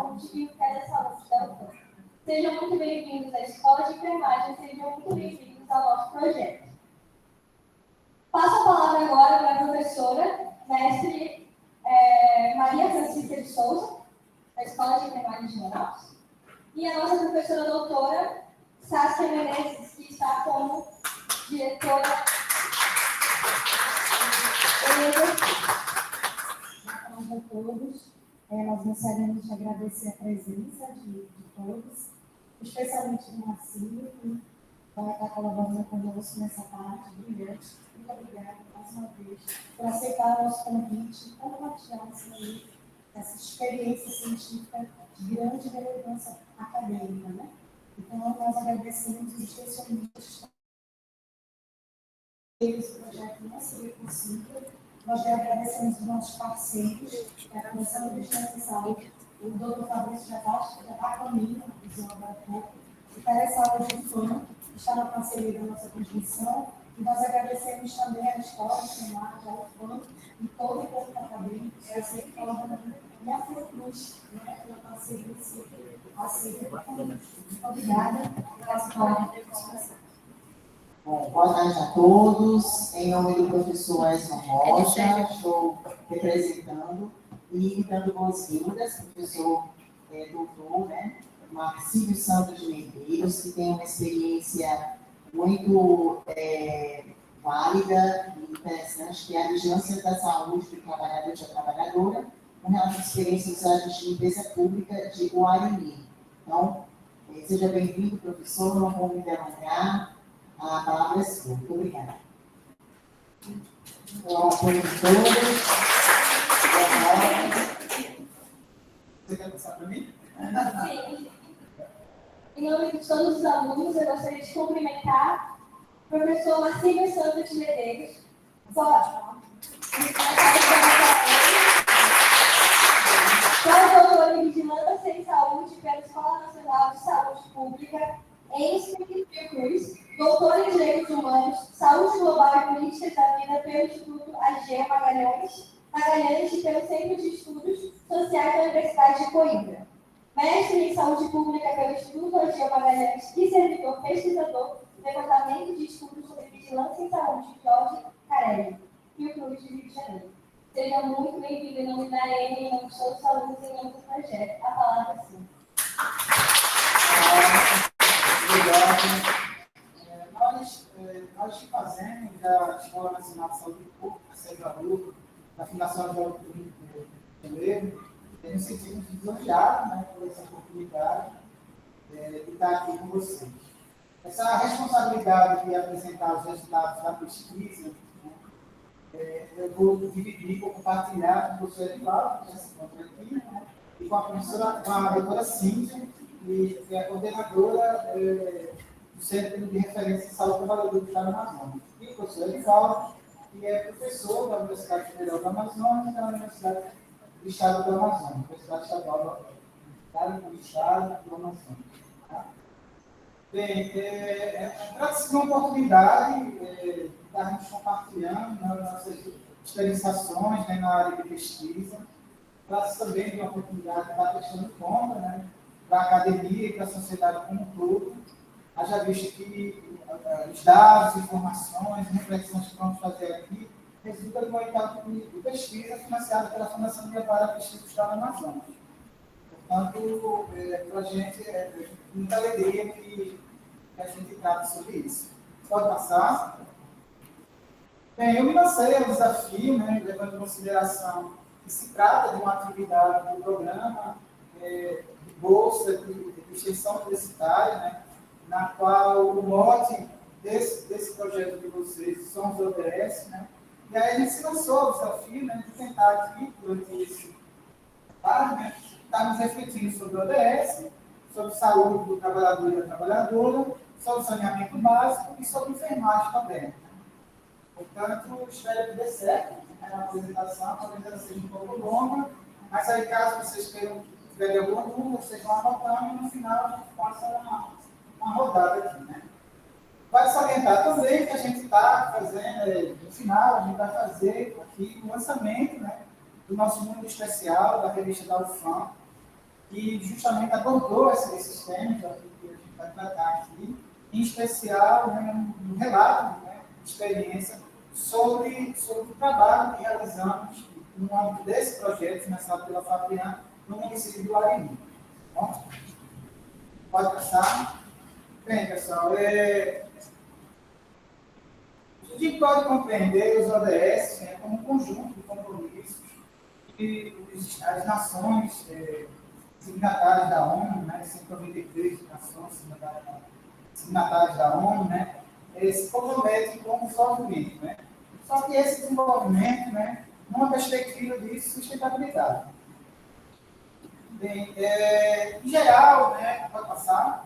Saúde e o Telesaúde da UFAM. Sejam muito bem-vindos à Escola de Enfermagem, sejam muito bem-vindos ao nosso projeto. Passo a palavra agora para a professora, mestre Maria Francisca de Souza, da Escola de Enfermagem de Manaus, e a nossa professora doutora, Saskia Menezes, que está como diretora. Boa tarde a todos. Nós gostaríamos de agradecer a presença de todos, especialmente do Marcinho, que vai estar colaborando conosco nessa parte brilhante. Muito obrigada, mais uma vez, por aceitar o nosso convite e compartilhar essa experiência científica de grande relevância acadêmica, né? Então, nós agradecemos os especialistas. Esse projeto não seria possível. Nós já agradecemos os nossos parceiros, a Comissão de Vigilância em Saúde, o doutor Fabrício já está a caminho, agora há pouco, o Telesaúde UFAM, que está na parceria da nossa contribuição, e nós agradecemos também a Escola de Enfermagem, a UFAM, e todo o corpo acadêmico, que é sempre colaborando, e a Fiocruz, pela parceria sempre aceita. Muito obrigada, passo a palavra para a participação. Bom, boa tarde a todos. Em nome do professor Edson Rocha, estou representando e dando boas-vindas, professor doutor, Marcílio Santos de Medeiros, que tem uma experiência muito válida e interessante, que é a vigilância da saúde do trabalhador e da trabalhadora, com relação à experiência dos agentes de limpeza pública de Guarani. Então, seja bem-vindo, professor, não vou me delongar. A palavra é sua. Muito obrigada. Então, apoio de todos. Você quer passar para mim? Sim. Em nome de todos os alunos, eu gostaria de cumprimentar o professor Marcílio Santos de Medeiros. Pós-doutor em Vigilância em Saúde pela Escola Nacional de Saúde Pública, em Fiocruz, doutor em Direitos Humanos, Saúde Global e Políticas da Vida pelo Instituto Ageu Magalhães e pelo Centro de Estudos Sociais da Universidade de Coimbra. Mestre em Saúde Pública pelo Instituto Ageu Magalhães e servidor pesquisador do Departamento de Estudos sobre Vigilância em Saúde, Jorge Carelli, Fiocruz de Rio de Janeiro. Seja muito bem-vindo em nome da AN, em nome de todos os alunos e em nome do projeto. A palavra é sua. Obrigado. Nós fazemos da Escola Nacional de Saúde Pública, CESALU, da Fundação de Rio de Janeiro, nos sentimos lisonjeados por essa oportunidade de estar aqui com vocês. Essa responsabilidade de apresentar os resultados da pesquisa, eu vou dividir, vou compartilhar com o professor Edivaldo, que já se encontra aqui, e com a doutora Cíntia, que é a coordenadora do Centro de Referência de Saúde do Trabalhador do Estado do Amazonas. E o professor Edivaldo, que é professor da Universidade Federal do Amazonas e da Universidade do Estado do Amazonas, Universidade Estadual do Estado do Amazonas. Tá? Bem, trata-se de uma oportunidade de estarmos compartilhando nossas experienciações na área de pesquisa. Trata-se também de uma oportunidade de estar prestando conta da academia e da sociedade como um todo. Haja visto que os dados, informações, reflexões que vamos fazer aqui resultam de uma etapa de pesquisa financiada pela Fundação de Amparo à Pesquisa do Estado do Amazonas. Portanto, para a gente é muita alegria que a gente trate sobre isso. Pode passar? Bem, eu me lancei ao desafio, levando em consideração que se trata de uma atividade do programa de bolsa de extensão universitária, na qual o mote desse projeto de vocês são os ODS, e aí a gente se lançou ao desafio de tentar aqui, durante esse trabalho, estarmos refletindo sobre o ODS, sobre saúde do trabalhador e da trabalhadora, sobre saneamento básico e sobre enfermagem também. Portanto, espero que dê certo a apresentação seja um pouco longa, mas aí caso vocês tiverem alguma dúvida, vocês vão anotando e no final a gente passa uma rodada aqui, Vale salientar também que a gente está fazendo, no final, a gente vai fazer aqui o lançamento do nosso mundo especial, da revista da UFAM, que justamente abordou esses temas que a gente vai tratar aqui, em especial, né, um relato, né, de experiência sobre o trabalho que realizamos no âmbito desse projeto financiado pela Fabriana no município do Ariri. Bom, pode passar. Bem, pessoal, a gente pode compreender os ODS, né, como um conjunto de compromissos que as nações signatárias da ONU, né, 193 nações signatárias da ONU, né, se comprometem com o desenvolvimento. Né? Só que esse desenvolvimento, né, numa perspectiva de sustentabilidade. Bem, em geral, né, pode passar.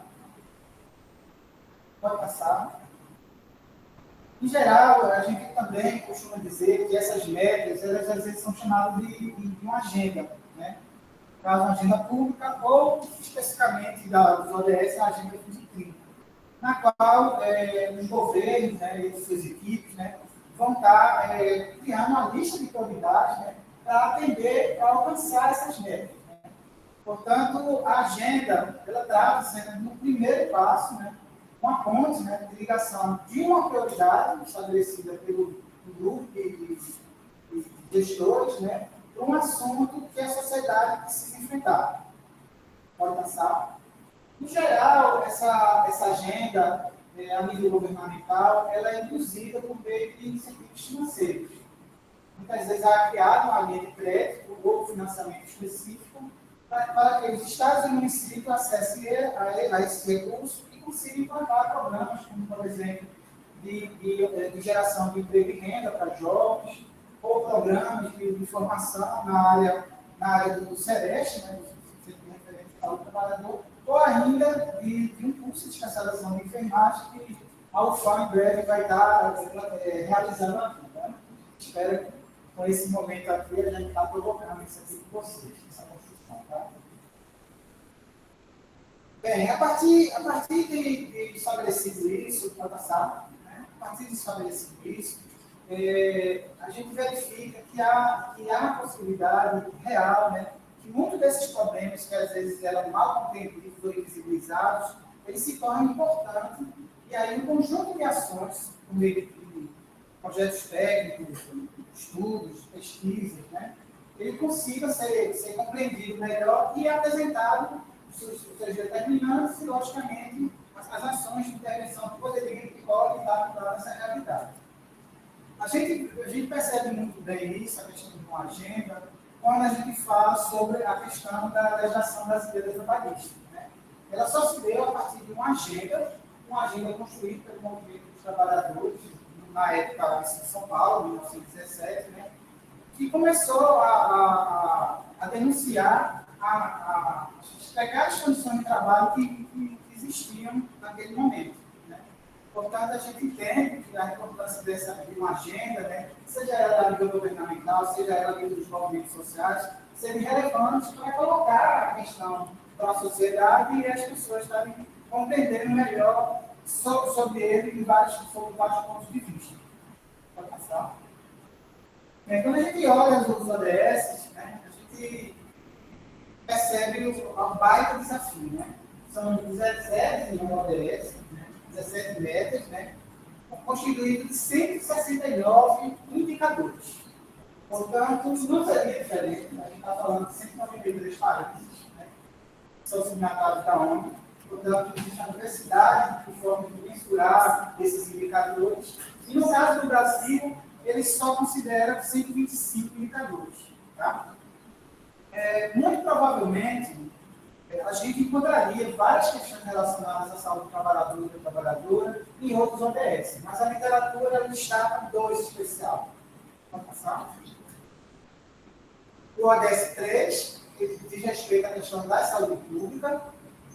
Em geral, a gente também costuma dizer que essas metas, elas às vezes são chamadas de uma agenda, né? Uma agenda pública ou, especificamente, dos ODS, a Agenda 2030, na qual os governos, né, e as suas equipes, né, vão estar criando uma lista de prioridades, né, para atender, para alcançar essas metas. Né? Portanto, a agenda, ela trata-se no primeiro passo, né, uma ponte, né, de ligação de uma prioridade estabelecida pelo grupo de gestores, né, para um assunto que a sociedade precisa enfrentar. Pode passar. Em geral, essa agenda, a nível governamental, ela é induzida por meio de incentivos financeiros. Muitas vezes é criada uma linha de crédito ou financiamento específico para que os estados e municípios acessem a esse recurso e consigam implantar programas, como, por exemplo, de geração de emprego e renda para jovens, ou programas de formação na área do SEDEST, né, do Centro de Referência de Saúde do Trabalhador, ou ainda de um curso de especialização de enfermagem que a UFAM em breve vai estar realizando aqui. Né? Espero que com esse momento aqui a gente está provocando isso aqui com vocês, essa construção. Tá? Bem, a partir de estabelecido isso, para passar, né? A partir de estabelecido isso, a gente verifica que há uma possibilidade real, né, que muitos desses problemas que às vezes eram mal compreendidos ou invisibilizados, eles se tornam importantes, e aí um conjunto de ações, por meio de projetos técnicos, estudos, pesquisas, né, ele consiga ser compreendido melhor e apresentado os seus determinantes e, logicamente, as ações de intervenção que poderiam e podem dar para essa realidade. A gente percebe muito bem isso, a questão de uma agenda, quando a gente fala sobre a questão da legislação brasileira trabalhista. Né? Ela só se deu a partir de uma agenda construída pelo movimento dos trabalhadores, na época em São Paulo, em 1917, né? Que começou a denunciar as precárias condições de trabalho que existiam naquele momento. Portanto, a gente entende que a importância de uma agenda, né, seja ela a nível governamental, seja ela a nível dos movimentos sociais, serem relevantes para colocar a questão para a sociedade e as pessoas estarem compreendendo melhor sobre ele sobre vários pontos de vista. Pode passar? Quando a gente olha os ODS, né, a gente percebe o baita desafio. Né? São 17 ODS, 17 metas, né, constituído de 169 indicadores. Portanto, não seria diferente, a gente está falando de 193 países, né, que são signatários da ONU. Portanto, existe a necessidade de forma de mensurar esses indicadores. E no caso do Brasil, ele só considera 125 indicadores. Tá? Muito provavelmente, a gente encontraria várias questões relacionadas à saúde do trabalhadora em outros ODS, mas a literatura destaca dois especiais. Vamos passar? O ODS 3, que diz respeito à questão da saúde pública.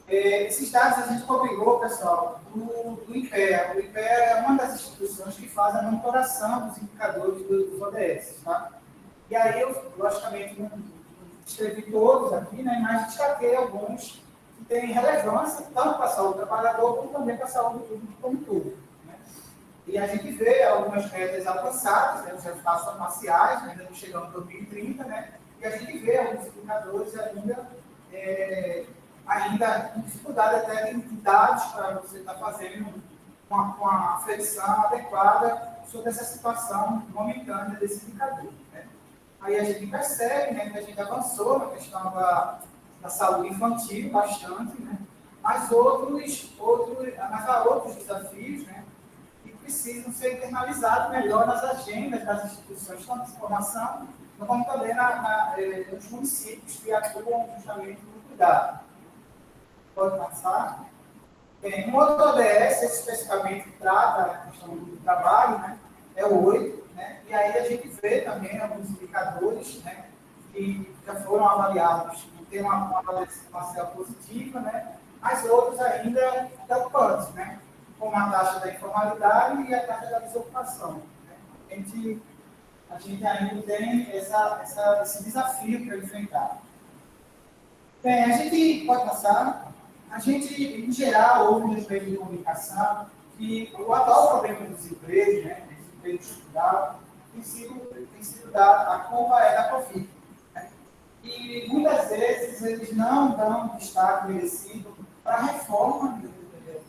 Esses dados a gente cobrou, pessoal, do IPEA. O IPEA é uma das instituições que faz a monitoração dos indicadores dos ODS. Tá? E aí eu, logicamente, não escrevi todos aqui, né, mas destaquei alguns que têm relevância tanto para a saúde do trabalhador como também para a saúde pública como um todo. Né? E a gente vê algumas metas alcançadas, né, os resultados são parciais, ainda não chegamos em 2030, né, e a gente vê alguns indicadores ainda ainda com dificuldade até de dados para você estar fazendo uma aferição adequada sobre essa situação momentânea desse indicador. Né? Aí a gente percebe, né, que a gente avançou na questão da saúde infantil bastante, né? Mas há outros desafios, né, que precisam ser internalizados melhor nas agendas das instituições, tanto de formação, como também nos municípios que atuam justamente no cuidado. Pode passar. Tem um outro ODS, especificamente, que trata a questão do trabalho, né, é o 8, né, e aí a gente vê também alguns indicadores, né, que já foram avaliados, tem uma avaliação parcial positiva, né, mas outros ainda preocupantes, né, como a taxa da informalidade e a taxa da desocupação. Né. A gente ainda tem esse desafio para enfrentar. Bem, a gente pode passar. A gente, em geral, ouve nos meios de comunicação que o atual problema do desemprego, né, desemprego estrutural, tem sido a culpa é da Covid. Né? E muitas vezes eles não dão destaque merecido para a reforma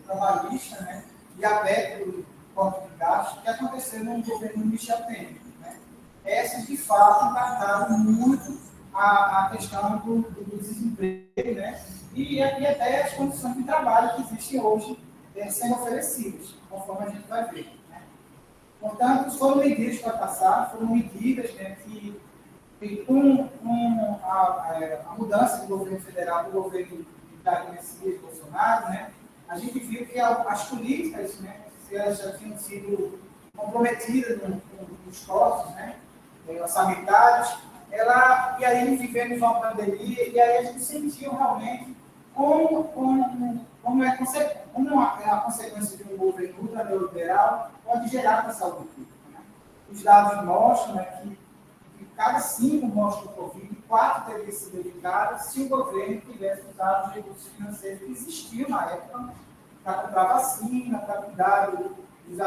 trabalhista, né, e a PEC do corte de gastos que aconteceu no governo Michel Temer. Né? Essas, de fato, impactaram muito a questão do desemprego, né? E até as condições de trabalho que existem hoje sendo oferecidas, conforme a gente vai ver. Né? Portanto, foram medidas para passar, foram medidas, né, que com a mudança do governo federal para o governo Jair Messias Bolsonaro, né, a gente viu que as políticas, né, elas já tinham sido comprometidas nos cortes, né, orçamentários, e aí vivemos uma pandemia, e aí a gente sentiu realmente como é a consequência de um governo ultraliberal pode gerar para a saúde pública. Né? Os dados mostram, né, que cada 5 mortes do Covid, 4 teriam sido evitadas se o governo tivesse usado os recursos financeiros que existiam na época para comprar vacina, para cuidar dos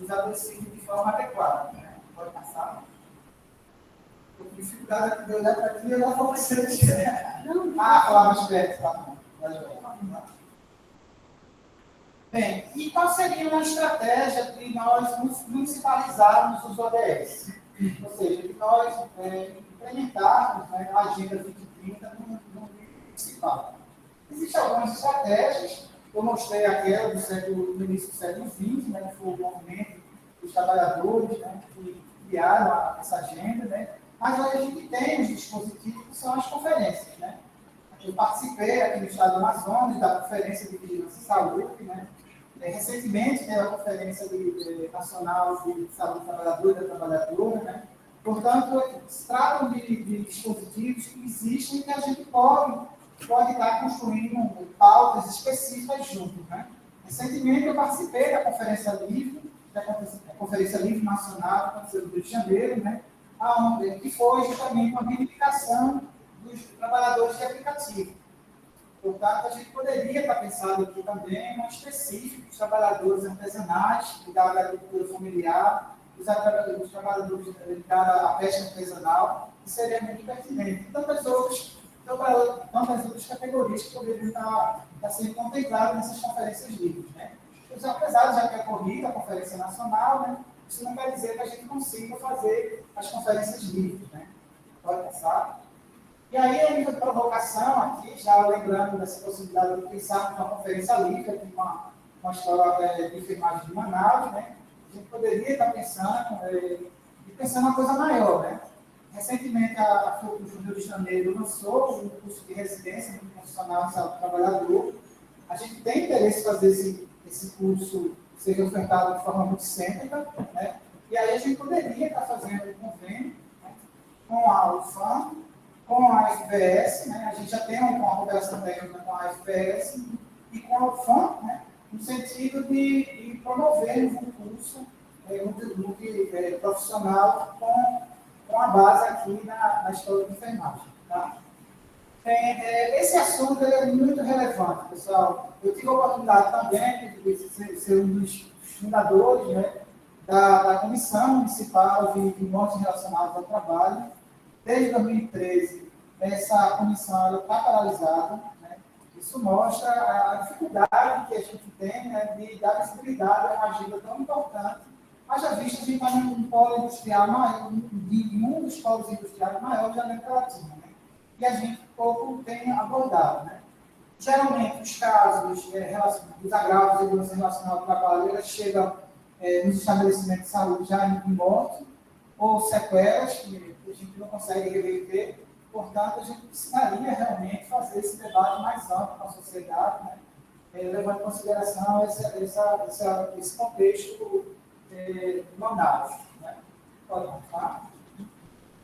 adoecidos de forma adequada. Né? Pode passar. Dificuldade de olhar para aqui e eu não vou ser falar mais perto, tá bom. Bem, e qual seria uma estratégia de nós municipalizarmos os ODS? Ou seja, de nós implementarmos, né, a Agenda 2030 no municipal. Existem algumas estratégias, eu mostrei aquela no início do século XX, né, que foi o movimento dos trabalhadores, né, que criaram essa agenda, né? Mas hoje a gente tem os dispositivos que são as conferências, né? Eu participei aqui no estado do Amazonas da Conferência de Vigilância e Saúde, né? Recentemente teve a Conferência Nacional de Saúde do Trabalhador e da Trabalhadora, né? Portanto, se tratam de dispositivos que existem e que a gente pode estar construindo pautas específicas juntos, né? Recentemente eu participei da Conferência Livre, a Conferência Livre Nacional, que aconteceu no Rio de Janeiro, né? Que foi justamente uma reivindicação dos trabalhadores de aplicativo. Portanto, a gente poderia estar pensando aqui também em um específico dos trabalhadores artesanais, da agricultura familiar, dos trabalhadores ligados à pesca artesanal, que seria muito pertinente. E tantas outras categorias que poderiam estar sendo contempladas nessas conferências livres. Né? Apesar de já ter ocorrido a Conferência Nacional, né, isso não quer dizer que a gente consiga fazer as conferências livres. Né? Pode passar. E aí, a nível de provocação, aqui, já lembrando dessa possibilidade de pensar numa conferência livre, aqui uma escola de enfermagem de Manaus, né? A gente poderia estar pensando uma coisa maior. Né? Recentemente, a FUCUS do Rio de Janeiro lançou um curso de residência no profissional de saúde do trabalhador. A gente tem interesse em fazer esse curso seja ofertado de forma multicêntrica, né? E aí a gente poderia estar fazendo um convênio, né, com a UFAM, com a FBS, né? A gente já tem uma cooperação técnica com a FBS e com a UFAM, né, no sentido de promover um curso profissional com a base aqui na escola de enfermagem. Tá? Esse assunto é muito relevante, pessoal. Eu tive a oportunidade também de ser um dos fundadores, né, da Comissão Municipal de Mortes Relacionadas ao Trabalho. Desde 2013, essa comissão está paralisada. Né? Isso mostra a dificuldade que a gente tem, né, de dar visibilidade a uma agenda tão importante. Haja visto que a gente está num polo industrial maior, um dos polos industriais maiores da América Latina, né? E a gente pouco tem abordado, né? Geralmente, os casos dos agravos de segurança relacionada ao trabalho, eles chegam nos estabelecimentos de saúde já em morte, ou sequelas que a gente não consegue reverter. Portanto, a gente precisaria realmente fazer esse debate mais amplo com a sociedade, né? Levando em consideração esse contexto monárquico. Né? Pode continuar.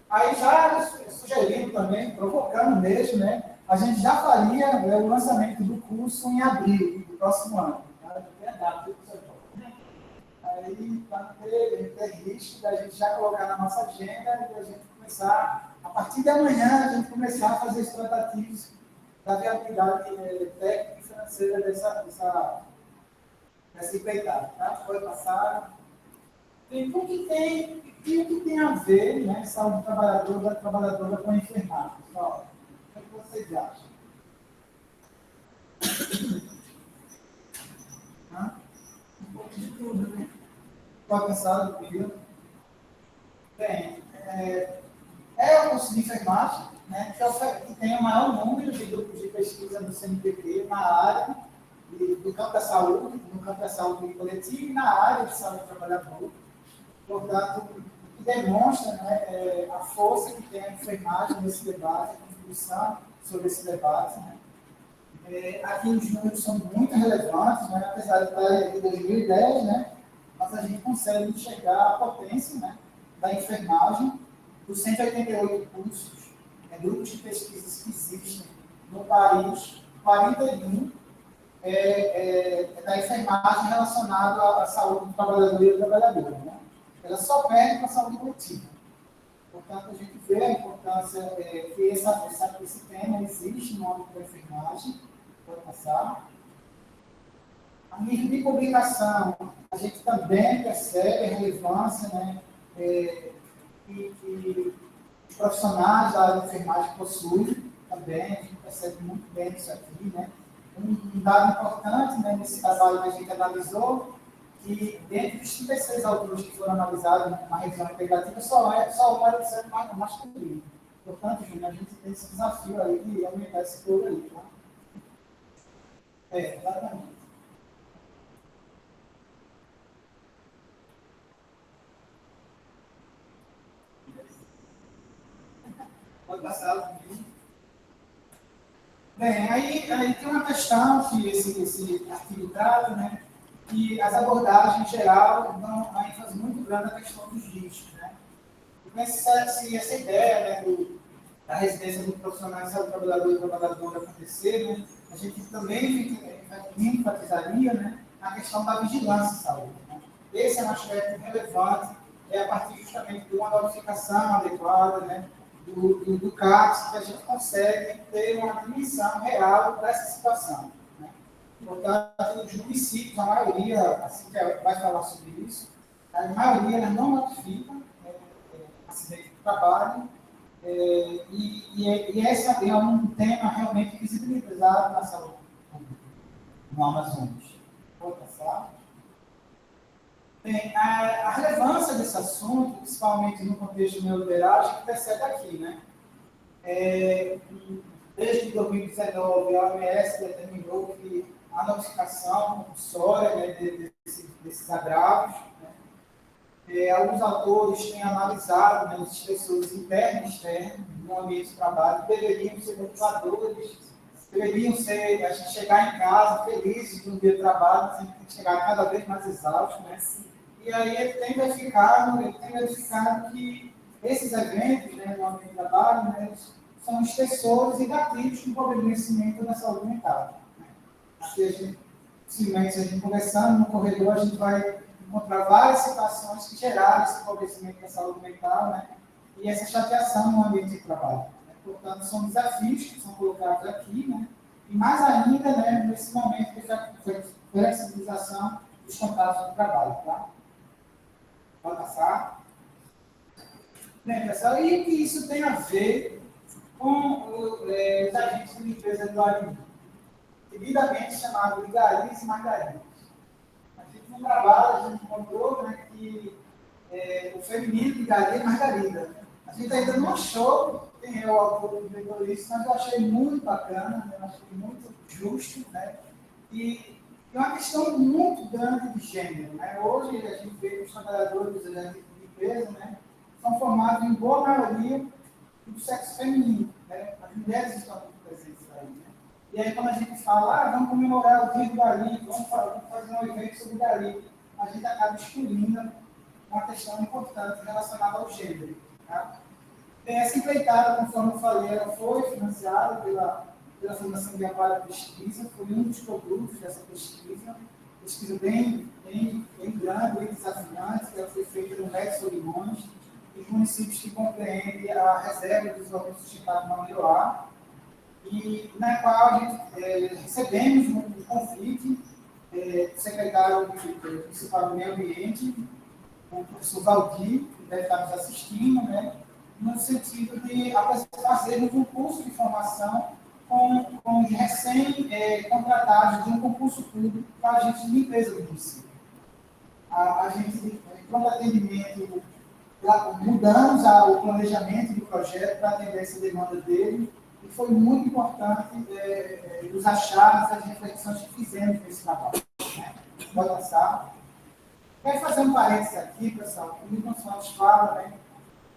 Aí já sugerindo também, provocando mesmo, né? A gente já faria o lançamento do curso em abril do próximo ano. Tá? Aí, para não ter risco da gente já colocar na nossa agenda e a gente começar, a partir de amanhã, a gente começar a fazer os tratativos da viabilidade técnica e financeira dessa empreitada. Tá? Pode passar. E o que tem a ver, né, saúde da trabalhadora com a enfermagem? Pessoal, o que vocês acham? Um pouco de tudo, né? Pode pensar no período. Bem, o curso de enfermagem, né, que tem o maior número de grupos de pesquisa do CNPq na área do campo da saúde, no campo da saúde coletiva e na área de saúde do trabalhador. Portanto, o que demonstra, né, a força que tem a enfermagem nesse debate, a contribuição sobre esse debate. Né. Aqui os números são muito relevantes, né, apesar de estar em 2010, né, mas a gente consegue enxergar a potência, né, da enfermagem, dos 188 cursos, grupos de pesquisas que existem no país, 41 da enfermagem relacionada à saúde do trabalhador e da trabalhadora. Né? Ela só perde para a saúde coletiva. Portanto, a gente vê a importância que esse tema existe no âmbito da enfermagem. Pode passar. A nível de publicação, a gente também percebe a relevância, né, que os profissionais da área de enfermagem possuem também, a gente percebe muito bem isso aqui. Né. Um dado importante, né, nesse trabalho que a gente analisou, que dentre os 36 autores que foram analisados na revisão integrativa, só uma era de ser masculino. Portanto, Júnior, a gente tem esse desafio aí de aumentar esse coro aí. Tá? Exatamente. Pode passar. Bem, aí tem uma questão que esse artigo trata, né, que as abordagens, em geral, dão uma ênfase muito grande na questão dos riscos. Né. E essa ideia, né, da residência do profissional de saúde trabalhador e trabalhadora acontecer, né, a gente também enfatizaria, né, a questão da vigilância em saúde. Né. Esse é um aspecto relevante, a partir justamente de uma notificação adequada, né, do CAPS, que a gente consegue ter uma dimensão real dessa situação. Né? Portanto, os municípios, a maioria, assim que vai falar sobre isso, a maioria não notifica acidente de trabalho, e esse é um tema realmente visibilizado na saúde pública, no Amazonas. Vou passar. Bem, a relevância desse assunto, principalmente no contexto neoliberal, a gente percebe aqui, né? Desde 2019, a OMS determinou que a notificação compulsória, né, desses agravos, né? Alguns autores têm analisado, né, os estressores internos e externos no ambiente de trabalho, deveriam ser motivadores, deveriam ser, a gente chegar em casa felizes no dia de trabalho, mas a gente tem que chegar cada vez mais exausto, né? E aí ele tem verificado que esses eventos, né, no ambiente de trabalho, né, são estressores e gatilhos que envolvem o conhecimento da saúde mental. Né? Aqui a gente, simplesmente, a gente conversando no corredor, a gente vai encontrar várias situações que geraram esse empobrecimento da saúde mental, né, e essa chateação no ambiente de trabalho. Né? Portanto, são desafios que são colocados aqui, né, e mais ainda, né, nesse momento de flexibilização dos contratos de trabalho. Tá? Pode passar. Bem, pessoal, e o que isso tem a ver com os agentes de limpeza do alimento? devidamente chamado de garis e margaridas. A gente no trabalho, a gente encontrou, né, que o feminino de garia é margarida. A gente ainda não achou quem é o autor que inventou isso, mas eu achei muito bacana, né, eu achei muito justo, né, e é uma questão muito grande de gênero. Né? Hoje a gente vê que os trabalhadores de limpeza, né, são formados em boa maioria do sexo feminino. Né? As mulheres estão muito presentes aí. Né? E aí, quando a gente fala, vamos comemorar o dia do Gari, vamos fazer um evento sobre o Gari, a gente acaba excluindo uma questão importante relacionada ao gênero. Tá? Essa empreitada, conforme eu falei, ela foi financiada pela Fundação de Amparo à Pesquisa, foi um dos produtos dessa pesquisa bem grande, bem desafiante, que ela foi feita no Médio Solimões, os municípios que compreendem a Reserva de Desenvolvimento Sustentável Mangueiroá, e na qual a gente recebemos um convite do secretário municipal do Meio Ambiente, o professor Valdir, que deve estar nos assistindo, né, no sentido de fazermos um curso de formação com os recém-contratados de um concurso público para a gente de limpeza do município. A gente, pronto atendimento, mudamos o planejamento do projeto para atender essa demanda dele, e foi muito importante os achados, as reflexões que fizemos nesse trabalho. Né? Pode passar. Quero fazer um parênteses aqui, pessoal, que o Milton Santos fala, né?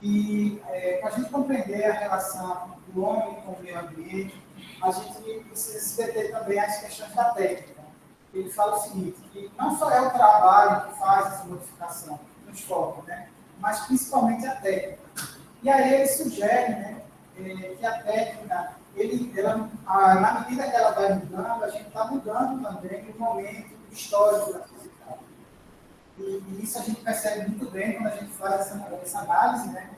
E para a gente compreender a relação do homem com o meio ambiente, a gente precisa se deter também às questões da técnica. Ele fala o seguinte, que não só é o trabalho que faz essa modificação, que nos foca, né? Mas principalmente a técnica. E aí ele sugere, né, que a técnica, na medida que ela vai mudando, a gente está mudando também o momento histórico da sociedade. E isso a gente percebe muito bem quando a gente faz essa análise, né?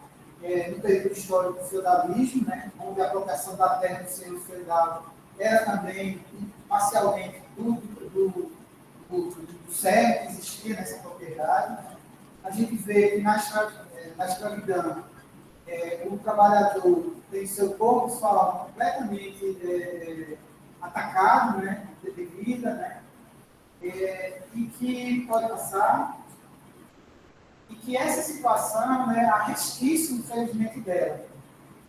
No período histórico do feudalismo, né? Onde a apropriação da terra do senhor feudal era também parcialmente do servo que existia nessa propriedade. A gente vê que na escravidão o trabalhador tem seu corpo pessoal completamente atacado, né? De vida, né? E que pode passar, e que essa situação, né, há resquício, infelizmente, dela.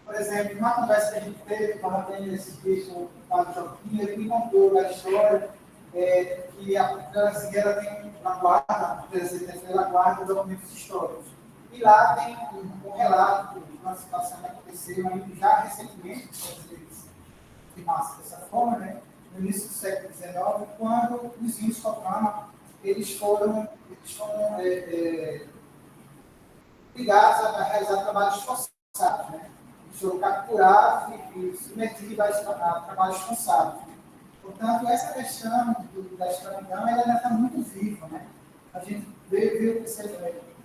Por exemplo, numa conversa que a gente teve, quando eu tenho esse dias com o Padre Joaquim, ele me contou a história que a brasileira tem na guarda, ela guarda documentos históricos. E lá tem um relato de uma situação que aconteceu já recentemente, de massa dessa forma, né? No início do século XIX, quando os índios Tupama, eles foram ligados a realizar trabalhos forçados, né? Eles foram capturados e submetidos a trabalhos forçados. Portanto, essa questão da escravidão ainda está muito viva, né? A gente viu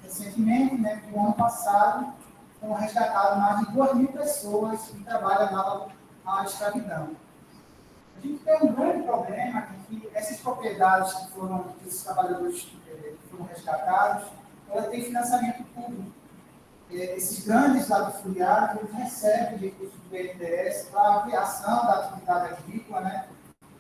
recentemente, né, que no ano passado foram resgatadas mais de 2.000 pessoas que trabalham na escravidão. A gente tem um grande problema que essas propriedades que esses trabalhadores foram resgatados, ela tem financiamento público. Esses grandes latifundiários, eles recebem recursos do BNDES para a ampliação da atividade agrícola, né?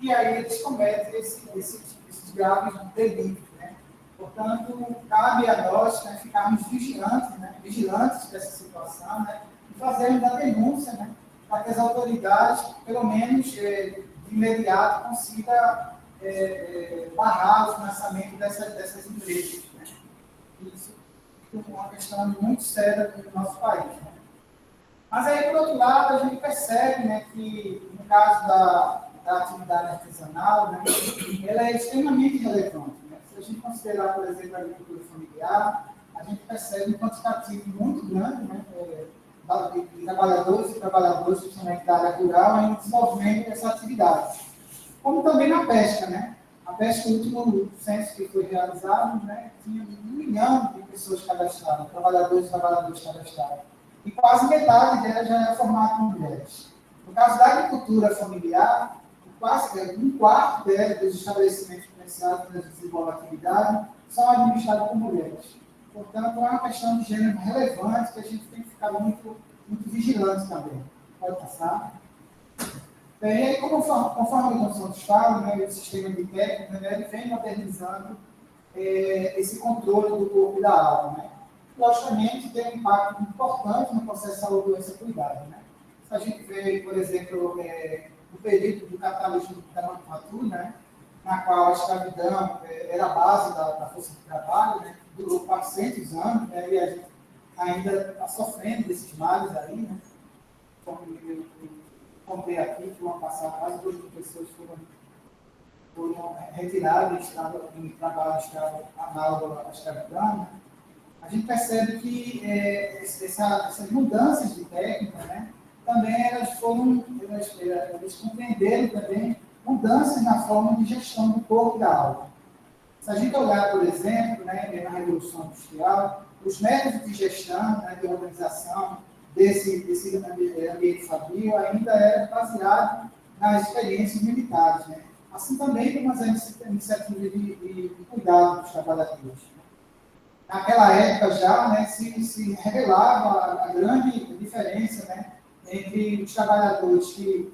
E aí eles cometem esses graves delitos, né? Portanto, cabe a nós, né, ficarmos vigilantes dessa situação, né? E fazermos a denúncia, né? Para que as autoridades, pelo menos de imediato, consigam barrar o financiamento dessas empresas. Né? Isso é uma questão muito séria no nosso país. Né? Mas aí, por outro lado, a gente percebe, né, que no caso da atividade artesanal, né, ela é extremamente relevante. Né? Se a gente considerar, por exemplo, a agricultura familiar, a gente percebe um quantitativo muito grande, né, de trabalhadores e trabalhadoras que estão na área rural em desenvolvimento dessa atividade. Como também na pesca, né? A pesca, o último censo que foi realizado, né, tinha 1 milhão de pessoas cadastradas, trabalhadores e trabalhadoras cadastrados. E quase metade delas já era formada por mulheres. No caso da agricultura familiar, quase 1/4 dos estabelecimentos comerciais que desenvolvem atividade são administrados por mulheres. Portanto, é uma questão de gênero relevante que a gente tem que ficar muito vigilante também. Pode passar. Bem, e aí, conforme o João Santos fala, né, o sistema de técnica, né, ele vem modernizando esse controle do corpo e da alma. Né? Logicamente, tem um impacto importante no processo de saúde, doença e cuidado. Né? Se a gente vê, por exemplo, o período do capitalismo da manufatura, né, na qual a escravidão era a base da força de trabalho, né, durou 400 anos, né, e a gente ainda está sofrendo desses males aí, né? Como eu comprei aqui, que no ano passado, quase 2 mil pessoas foram retiradas em trabalho análogo à escravidão. Né? A gente percebe que essas mudanças de técnica, né, também elas compreenderam também mudanças na forma de gestão do corpo e da alma. Se a gente olhar, por exemplo, né, na Revolução Industrial, os métodos de gestão, né, de organização desse ambiente fabril ainda era baseado nas experiências militares, né? Assim também como as iniciativas de cuidado dos trabalhadores. Naquela época já, né, se revelava a grande diferença, né, entre os trabalhadores que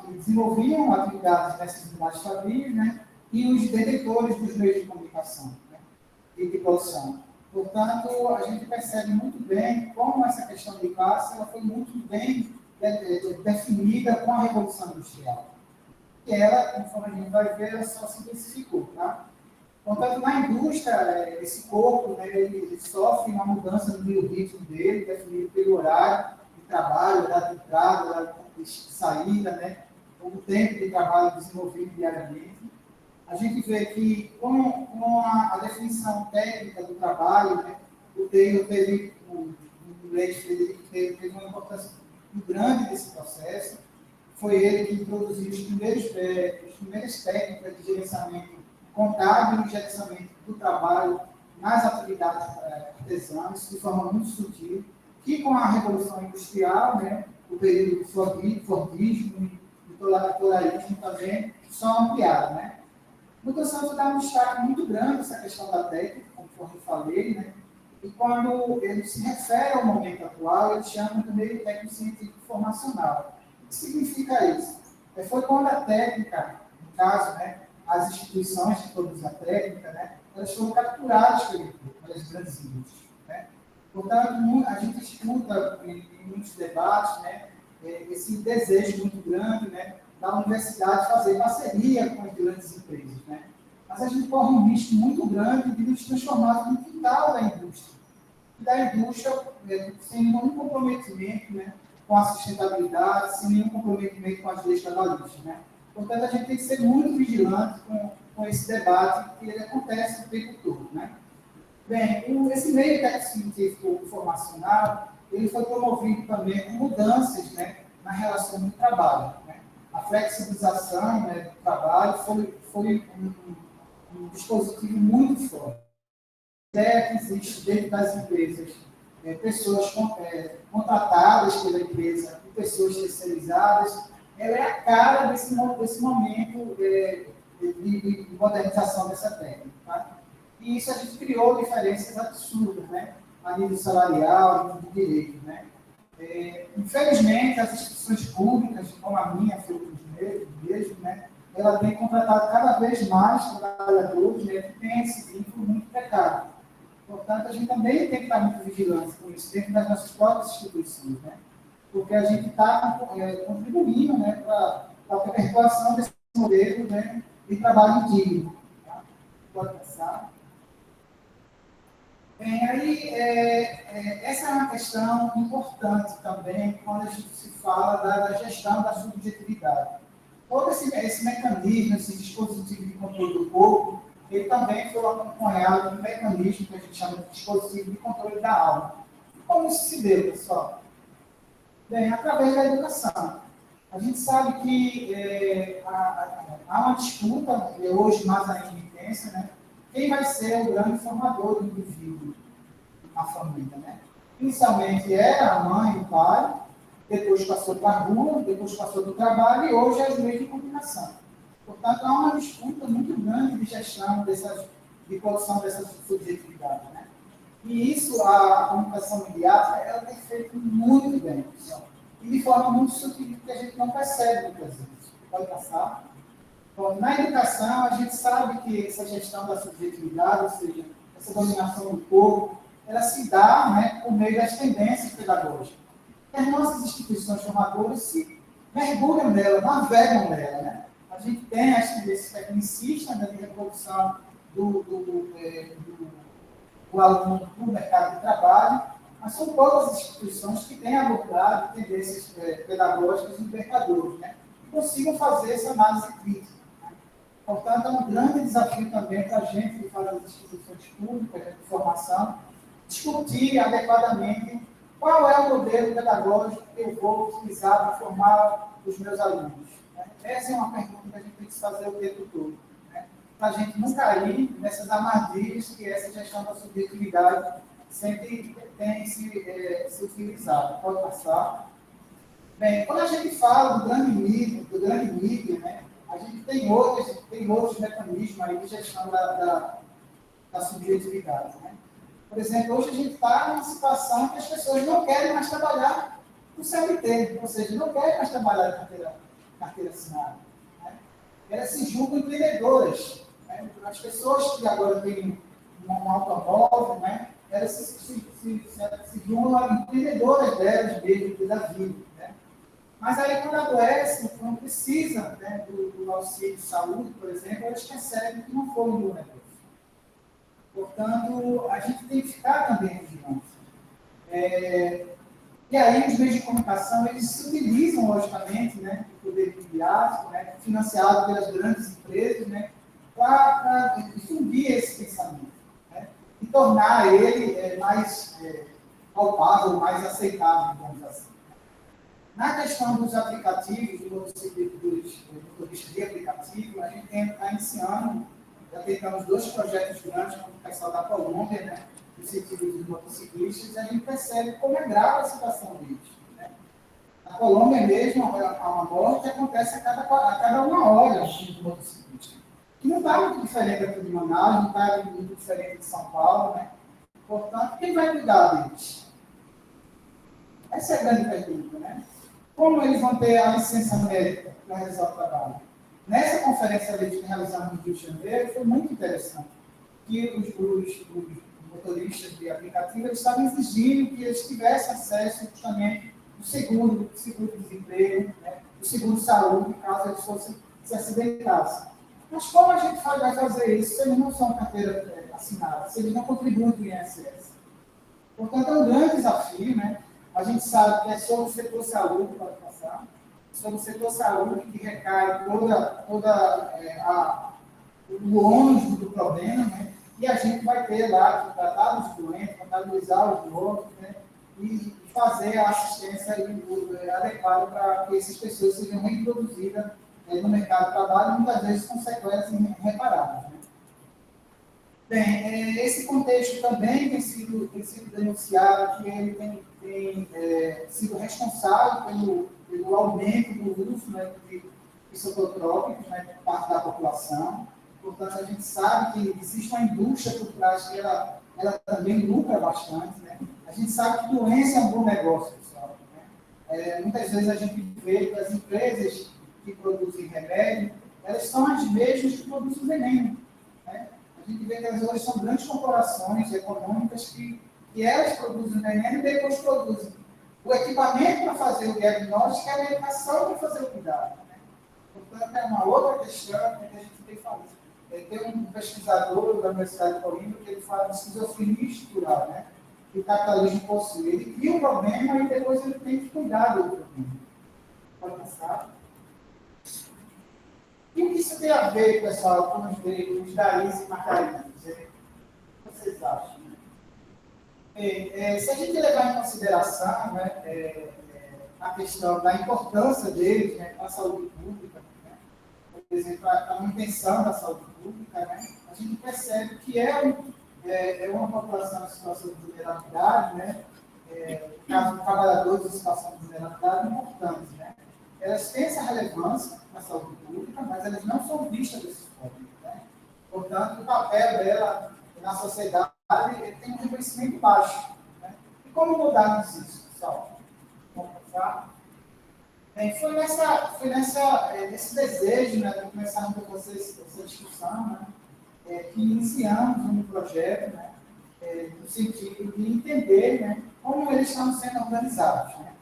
desenvolviam atividades nessas unidades fabris, né, e os detentores dos meios de comunicação, né, e de produção. Portanto, a gente percebe muito bem como essa questão de classe ela foi muito bem definida com a Revolução Industrial. E ela, conforme a gente vai ver, ela só se intensificou. Tá? Portanto, na indústria, esse corpo, né, ele sofre uma mudança no biorritmo dele, definido pelo horário de trabalho, horário de entrada, horário de saída, né, o tempo de trabalho desenvolvido diariamente. A gente vê que, com a definição técnica do trabalho, né, o Taylor teve uma importância muito grande nesse processo. Foi ele que introduziu as primeiras técnicas de gerenciamento contábil e gerenciamento do trabalho nas atividades artesanas, de forma muito sutil, que com a Revolução Industrial, né, o período do Fordismo e do toralismo também, só ampliaram. Né? O Dr. Santos dá um destaque muito grande essa questão da técnica, conforme eu falei, né? E quando ele se refere ao momento atual, ele chama também de técnico científico formacional. O que significa isso? Foi quando a técnica, no caso, né, as instituições que produzem a técnica, né, elas foram capturadas pelas grandes indústrias. Né? Portanto, a gente escuta em muitos debates, né, esse desejo muito grande, né, da universidade fazer parceria com as grandes empresas. Né? Mas a gente corre um risco muito grande de nos transformar no quintal da indústria. E da indústria sem nenhum comprometimento, né, com a sustentabilidade, sem nenhum comprometimento com as leis trabalhistas. Né? Portanto, a gente tem que ser muito vigilante com esse debate que ele acontece o tempo todo. Né? Bem, esse meio técnico-científico informacional, ele foi promovido também com mudanças, né, na relação do trabalho. Né? A flexibilização, né, do trabalho foi um dispositivo muito forte. A ideia que existe dentro das empresas, pessoas contratadas pela empresa e pessoas terceirizadas, ela é a cara desse momento de modernização dessa técnica. Tá? E isso a gente criou diferenças absurdas, né? A nível salarial, a nível de direito. Né? Infelizmente, as instituições públicas, como a minha, foi mesmo, né? Ela tem contratado cada vez mais trabalhadores, né, que têm esse vínculo muito precário. Portanto, a gente também tem que estar muito vigilante com isso dentro das nossas próprias instituições, né? Porque a gente está contribuindo, né, para a perpetuação desse modelo, né, de trabalho digno. Tá? Pode passar. Bem, aí, essa é uma questão importante também quando a gente se fala da gestão da subjetividade. Todo esse mecanismo, esse dispositivo de controle do corpo, ele também foi acompanhado de um mecanismo que a gente chama de dispositivo de controle da alma. Como isso se deu, pessoal? Bem, através da educação. A gente sabe que há uma disputa, hoje mais ainda intensa, né? Quem vai ser o grande formador do indivíduo na família, né? Inicialmente era a mãe e o pai, depois passou para a rua, depois passou para o trabalho e hoje é os meios de combinação. Portanto, há uma disputa muito grande de gestão de produção dessas subjetividades. Né? E isso, a comunicação midiática, ela tem feito muito bem, pessoal. e de forma muito sutil, que a gente não percebe muitas vezes. Pode passar? Bom, na educação, a gente sabe que essa gestão da subjetividade, ou seja, essa dominação do corpo, ela se dá, né, por meio das tendências pedagógicas. E as nossas instituições formadoras se mergulham nela, navegam nela. Né? A gente tem as tendências tecnicistas, né, de reprodução do aluno no mercado de trabalho, mas são todas as instituições que têm abordado tendências pedagógicas libertadoras, né? E consigam fazer essa análise crítica. Né? Portanto, é um grande desafio também para a gente, que faz as instituições públicas de formação, discutir adequadamente qual é o modelo pedagógico que eu vou utilizar para formar os meus alunos. Né? Essa é uma pergunta que a gente tem que se fazer o tempo todo, né? Para a gente não cair nessas armadilhas que essa gestão da subjetividade sempre tem se utilizado. Pode passar. Bem, quando a gente fala do grande mídia, né, a gente tem outros mecanismos aí de gestão da subjetividade. Né? Por exemplo, hoje a gente está numa situação que as pessoas não querem mais trabalhar no CLT, ou seja, não querem mais trabalhar em carteira assinada. Né? Elas se julgam empreendedoras. Né? As pessoas que agora têm um automóvel, né, elas se julgam empreendedoras delas mesmo, da vida. Né? Mas aí, quando adoecem, quando precisam, né, do auxílio de saúde, por exemplo, elas percebem que não foi um bom negócio. Portanto, a gente tem que ficar também vigilante. E aí, os meios de comunicação, eles se utilizam, logicamente, né, do poder midiático, né, financiado pelas grandes empresas, né, para difundir esse pensamento, né, e tornar ele mais palpável, mais aceitável, digamos assim. Na questão dos aplicativos, dos motoristas de aplicativo, a gente está iniciando, já tentamos 2 projetos grandes com o pessoal da Colômbia, né, no sentido dos motociclistas, e a gente percebe como é grave a situação deles. Né? Na Colômbia mesmo, há uma morte que acontece a cada 1 hora do motociclista. Que não está muito diferente aqui de Manaus, não está muito diferente de São Paulo. Né? Portanto, quem vai cuidar deles? Essa é a grande pergunta. Né? Como eles vão ter a licença médica para realizar o trabalho? Nessa conferência que realizamos no Rio de Janeiro, foi muito interessante. Que os motoristas de aplicativo eles estavam exigindo que eles tivessem acesso justamente do seguro-desemprego, né, do seguro-saúde, caso eles fossem se acidentassem. Mas como a gente vai fazer isso se eles não são carteira assinada, se eles não contribuem com o INSS? Portanto, é um grande desafio, né? A gente sabe que é sobre o setor saúde, para passar, sobre o setor saúde que recai o ônus do problema, né? E a gente vai ter lá que tratar dos doentes, contabilizar os mortos, né? E fazer a assistência adequada para que essas pessoas sejam reintroduzidas no mercado de trabalho, muitas vezes com sequelas irreparáveis. Né? Bem, esse contexto também tem sido denunciado que ele tem sido responsável pelo aumento do uso, né, de psicotrópicos, né, por parte da população. Portanto, a gente sabe que existe uma indústria por trás que ela também lucra bastante. Né? A gente sabe que doença é um bom negócio, pessoal. Né? Muitas vezes a gente vê que as empresas que produzem remédio, elas são as mesmas que produzem veneno. Né? A gente vê que elas hoje são grandes corporações econômicas que elas produzem veneno e depois produzem o equipamento para fazer o diagnóstico e a medicação para fazer o cuidado. Né? Portanto, é uma outra questão que a gente tem que falar. Tem um pesquisador da Universidade de Coimbra que ele fala de esquizofrenia estrutural, né? Que o capitalismo possui. Ele cria um problema e depois ele tem que cuidar do problema. Pode passar. E o que isso tem a ver, pessoal, com os Daís e Margaridas? O que vocês acham? Se a gente levar em consideração, né, a questão da importância deles, né, para a saúde pública, né, por exemplo, a manutenção da saúde pública, né, a gente percebe que é uma população em situação de vulnerabilidade, né, no caso de trabalhadores em situação de vulnerabilidade, importantes. Né. Elas têm essa relevância na saúde pública, mas elas não são vistas desse ponto. Né. Portanto, o papel dela na sociedade tem um reconhecimento baixo. Né. E como mudarmos isso, pessoal? Vamos passar? Nesse desejo, né, de começarmos com vocês essa discussão, né, que iniciamos um projeto, né, no sentido de entender, né, como eles estão sendo organizados. Né.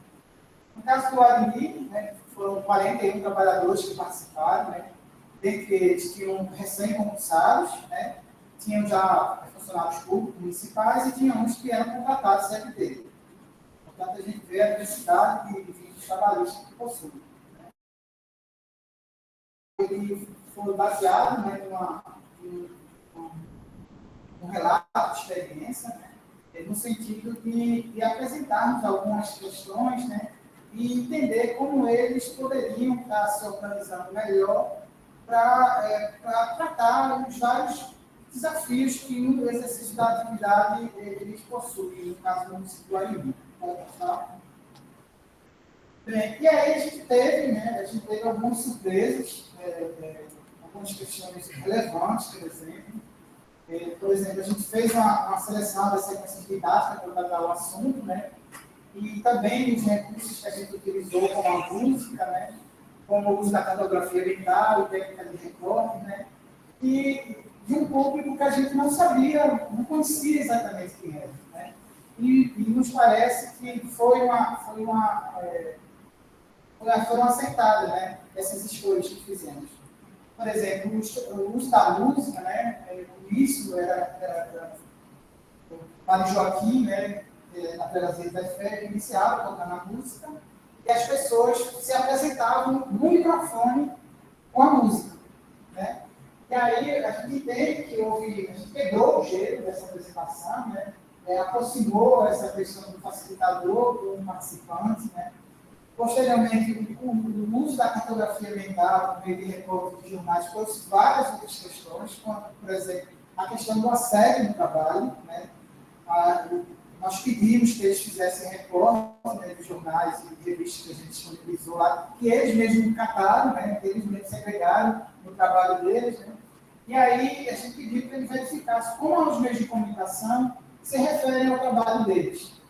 No caso do Arini, né, foram 41 trabalhadores que participaram, né, dentre eles tinham recém-concursados, né, tinham já funcionários públicos municipais e tinham uns que eram contratados CLT. Portanto, a gente vê a diversidade de vínculos trabalhistas que possui. Ele foi baseado, né, um relato de experiência, né, no sentido de apresentarmos algumas questões, né, e entender como eles poderiam estar se organizando melhor para tratar os vários desafios que no exercício da atividade eles possuem, no caso do município do Arini. Bem, e aí a gente teve algumas surpresas, algumas questões relevantes, por exemplo. Por exemplo, a gente fez uma seleção da sequência didática para tratar o assunto, né? E também os recursos que a gente utilizou, como a música, né? Como o uso da cartografia mental, técnica de recorte, né? E de um público que a gente não sabia, não conhecia exatamente quem era, né? E nos parece que foram acertadas, né, essas escolhas que fizemos. Por exemplo, o uso da música, né, o início era o Padre Joaquim, né, na Prazer da Fé, iniciava tocando a música, e as pessoas se apresentavam no microfone com a música. Né? E aí a gente entende que a gente quebrou o jeito dessa apresentação, né, aproximou essa questão do facilitador com o participante, né? Posteriormente, o uso da cartografia mental, no meio de recorte de jornais, trouxe várias outras questões, como, por exemplo, a questão do assédio no trabalho. Né? Nós pedimos que eles fizessem recorte, né, de jornais e de revistas que a gente disponibilizou lá, que eles mesmos cataram, né, que eles mesmos segregaram no trabalho deles. Né? E aí a gente pediu para eles verificassem como os meios de comunicação se referem ao trabalho deles.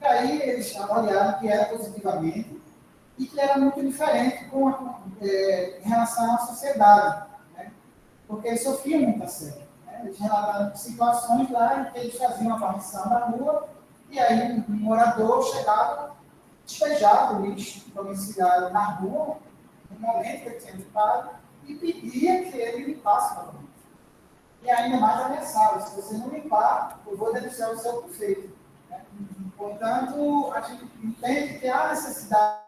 E aí eles avaliaram que era positivamente, e que era muito diferente em relação à sociedade, né? Porque eles sofriam muito assédio. Né? Eles relataram situações lá em que eles faziam a varrição da rua e aí um morador chegava, despejava o lixo domiciliário na rua, no momento que ele tinha limpado, e pedia que ele limpasse novamente. E ainda mais ameaçava: se você não limpar, eu vou denunciar o seu prefeito. Né? Portanto, a gente entende que há necessidade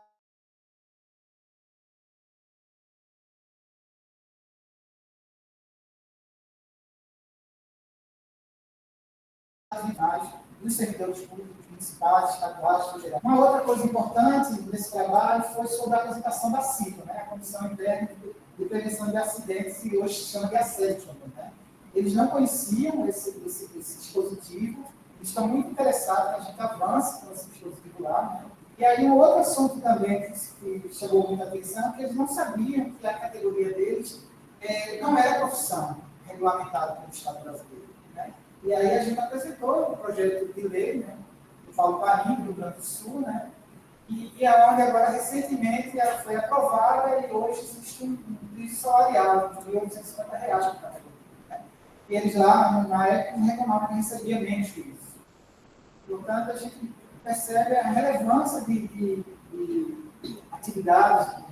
dos servidores públicos, municipais, estaduais, federais. Uma outra coisa importante desse trabalho foi sobre a apresentação da CIPA, né, a Comissão Interna de Prevenção de Acidentes, que hoje se chama de assédio. Né? Eles não conheciam esse dispositivo, estão muito interessados que a gente avance com esse dispositivo lá. Né? E aí um outro assunto também que chamou muita atenção é que eles não sabiam que a categoria deles não era profissão regulamentada pelo Estado brasileiro. Né? E aí a gente apresentou um projeto de lei, né, do Paulo Parim, do Rio Grande do Sul, né, e a ordem agora recentemente ela foi aprovada e hoje existe um piso salarial de R$ 1.850 por cada um. Né? E eles lá, na época, reclamavam que recebia menos que isso. Portanto, a gente percebe a relevância de atividades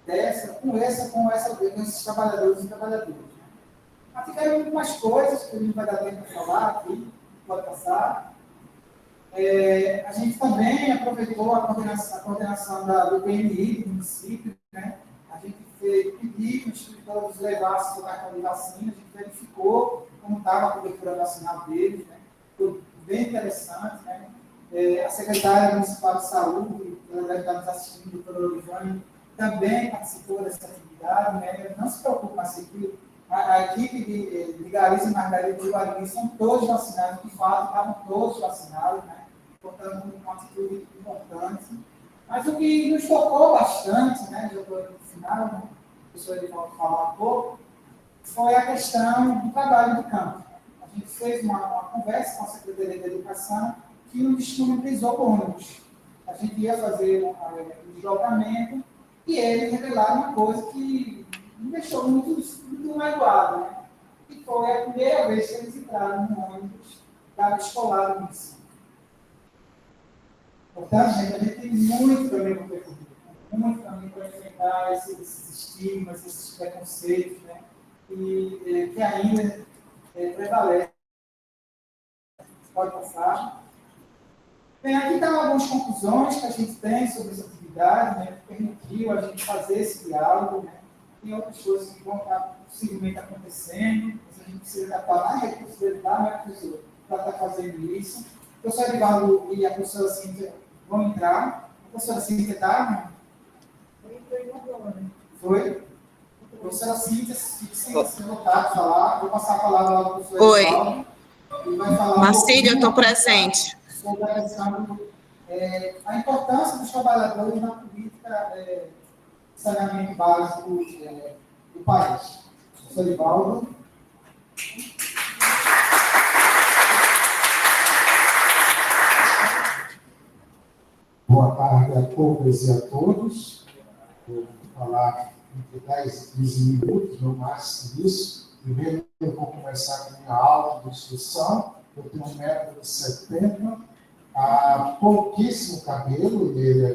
dessa, com esses trabalhadores e trabalhadoras. Tiveram muito mais coisas que a gente vai dar tempo para falar aqui, pode passar. A gente também aproveitou a coordenação do PNI, do município, né? A gente pediu que os escritores levassem o cartão de vacina, a gente verificou como estava a cobertura vacinal deles, né? Foi bem interessante, né? A secretária municipal de saúde, que ela deve estar nos assistindo, a doutora Olivane, também participou dessa atividade, né? Não se preocupe com essa equipe. A equipe de Gariza e Margarida de Guarani são todos vacinados, de fato, estavam todos vacinados, né? Portanto, uma atitude importante. Mas o que nos tocou bastante, né, já estou no final, né, o professor ele vai falar um pouco, foi a questão do trabalho de campo. A gente fez uma conversa com a Secretaria de Educação que nos disponibilizou ônibus. A gente ia fazer o deslocamento e eles revelaram uma coisa que me deixou muito magoado, né? Que foi a primeira vez que eles entraram no ônibus da escolar do município. Portanto, gente, a gente tem muito também para percorrer, muito também para enfrentar esses estigmas, esses preconceitos, né? Que ainda prevalecem. Pode passar. Bem, aqui estão algumas conclusões que a gente tem sobre essa atividade, né, que permitiu a gente fazer esse diálogo. Né? Tem outras coisas que vão estar possivelmente acontecendo, mas a gente precisa estar na responsabilidade, né, professor, para estar fazendo isso. O professor Edivaldo e a professora Cíntia vão entrar. A professora Cíntia está, né? Foi? A professora Cíntia, se voltar a falar, vou passar a palavra lá para o professor Edivaldo. Marcílio, eu estou presente. Sobre a questão a importância dos trabalhadores na política de saneamento básico do país. Professor Edivaldo. Boa tarde a todas e a todos. Eu vou falar entre 10 e 15 minutos, no máximo isso. Primeiro, eu vou começar com a minha autodescrição. Eu tenho 1,70 m, pouquíssimo cabelo, ele é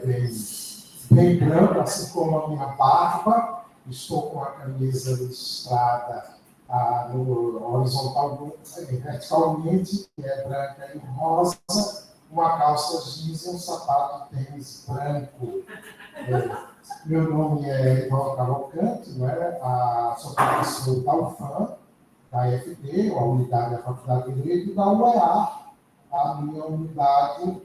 bem branco, assim como a minha barba. Estou com a camisa listrada verticalmente, que é branca e rosa, uma calça jeans e um sapato tênis branco. Meu nome é Ivan Cavalcante, sou professor da UFAM, da FD, a unidade da Faculdade de Direito, e da UEA, a minha unidade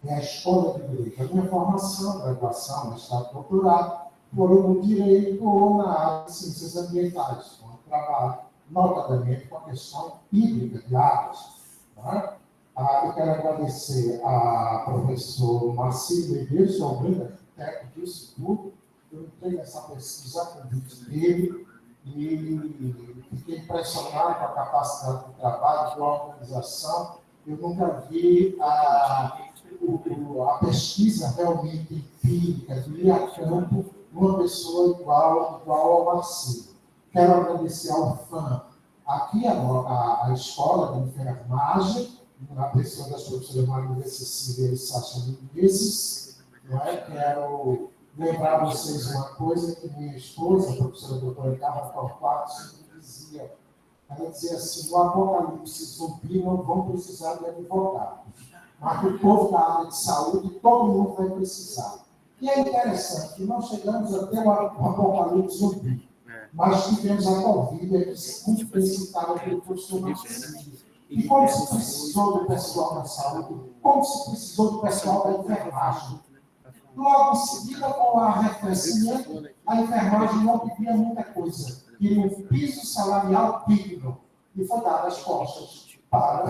é a Escola de Direito. A minha formação, graduação, mestrado, doutorado, foram no Direito ou na área de Ciências Ambientais, onde trabalho notadamente com a questão hídrica de águas. Eu quero agradecer a professor Marcílio Medeiros, que é o grande arquiteto disso tudo. Eu entrei nessa pesquisa a convite dele e fiquei impressionado com a capacidade do trabalho, da organização. Eu nunca vi a pesquisa realmente empírica, de ir a campo, uma pessoa igual ao Marcílio. Quero agradecer ao FAM, aqui a escola de enfermagem, na pessoa das professoras Maria Cecília e Sácia Menezes. Quero lembrar vocês uma coisa que minha esposa, a professora doutora Carla Torquato, sempre dizia. Ela dizia assim: no apocalipse zumbi não vão precisar de advogados, mas o povo da área de saúde, todo mundo vai precisar. E é interessante que nós chegamos até o apocalipse zumbi, mas tivemos a Covid, que se necessitava pelo professor Marcílio. E como se precisou do pessoal da saúde, como se precisou do pessoal da enfermagem. Logo em seguida, com o arrefecimento, a enfermagem não pedia muita coisa. Queria um piso salarial digno. E foi dado as costas para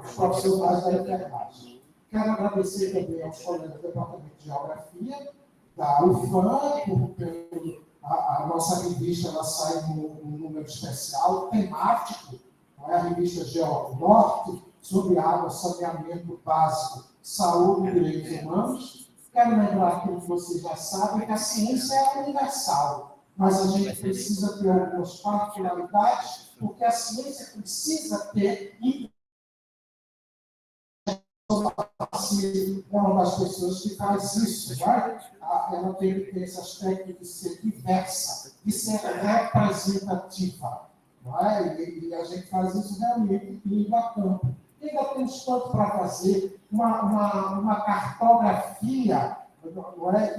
os profissionais da enfermagem. Quero agradecer também aos colegas do Departamento de Geografia, da UFAM, a nossa revista ela sai num número especial, temático, a revista Geonorte, sobre água, saneamento básico, saúde e direitos humanos. Quero lembrar aquilo que vocês já sabem, que a ciência é universal, mas a gente precisa ter algumas particularidades, porque a ciência precisa ter é uma das pessoas que faz isso, ela tem que ter esse aspecto de ser diversa, de ser representativa. E a gente faz isso realmente indo a campo. E ainda temos tanto para fazer uma cartografia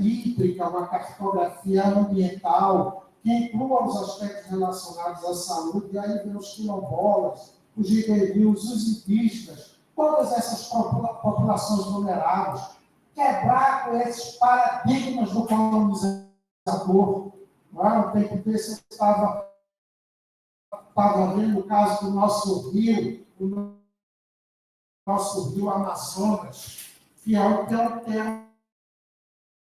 hídrica, uma cartografia ambiental, que inclua os aspectos relacionados à saúde, e aí vem os quilombolas, os ribeirinhos, os indígenas, todas essas populações vulneráveis, quebrar com esses paradigmas do colonizador. Um tempo desse eu estava vendo o caso do nosso rio, Amazonas, que é o que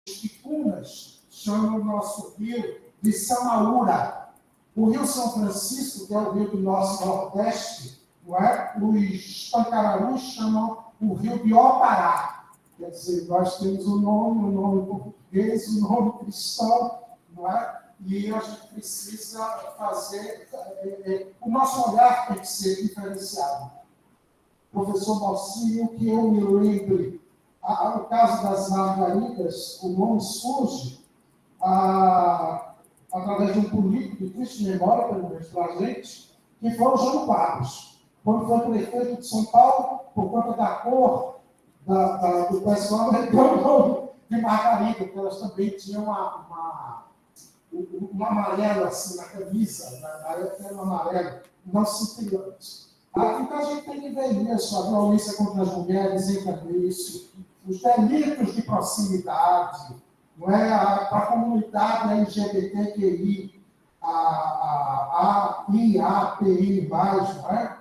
os ticunhas chamam o nosso rio de Samaúra. O rio São Francisco, que é o rio do nosso Nordeste, os pancararus chamam o rio de Opará. Quer dizer, nós temos o nome português, o nome cristão, não é? E a gente precisa fazer... o nosso olhar tem que ser diferenciado. Professor Marcinho, que eu me lembre, no caso das margaridas, o nome surge através de um político de triste memória, pelo menos para a gente, que foi o Jânio Quadros. Quando foi prefeito de São Paulo, por conta da cor do pessoal, ele deu o nome de margarida, porque elas também tinham um amarelo assim na camisa, na época era um amarelo, não cintilante. Então a gente tem que ver isso, a violência contra as mulheres entra nisso, os delitos de proximidade, não é? Para a comunidade LGBTQI, IAPI+, não é?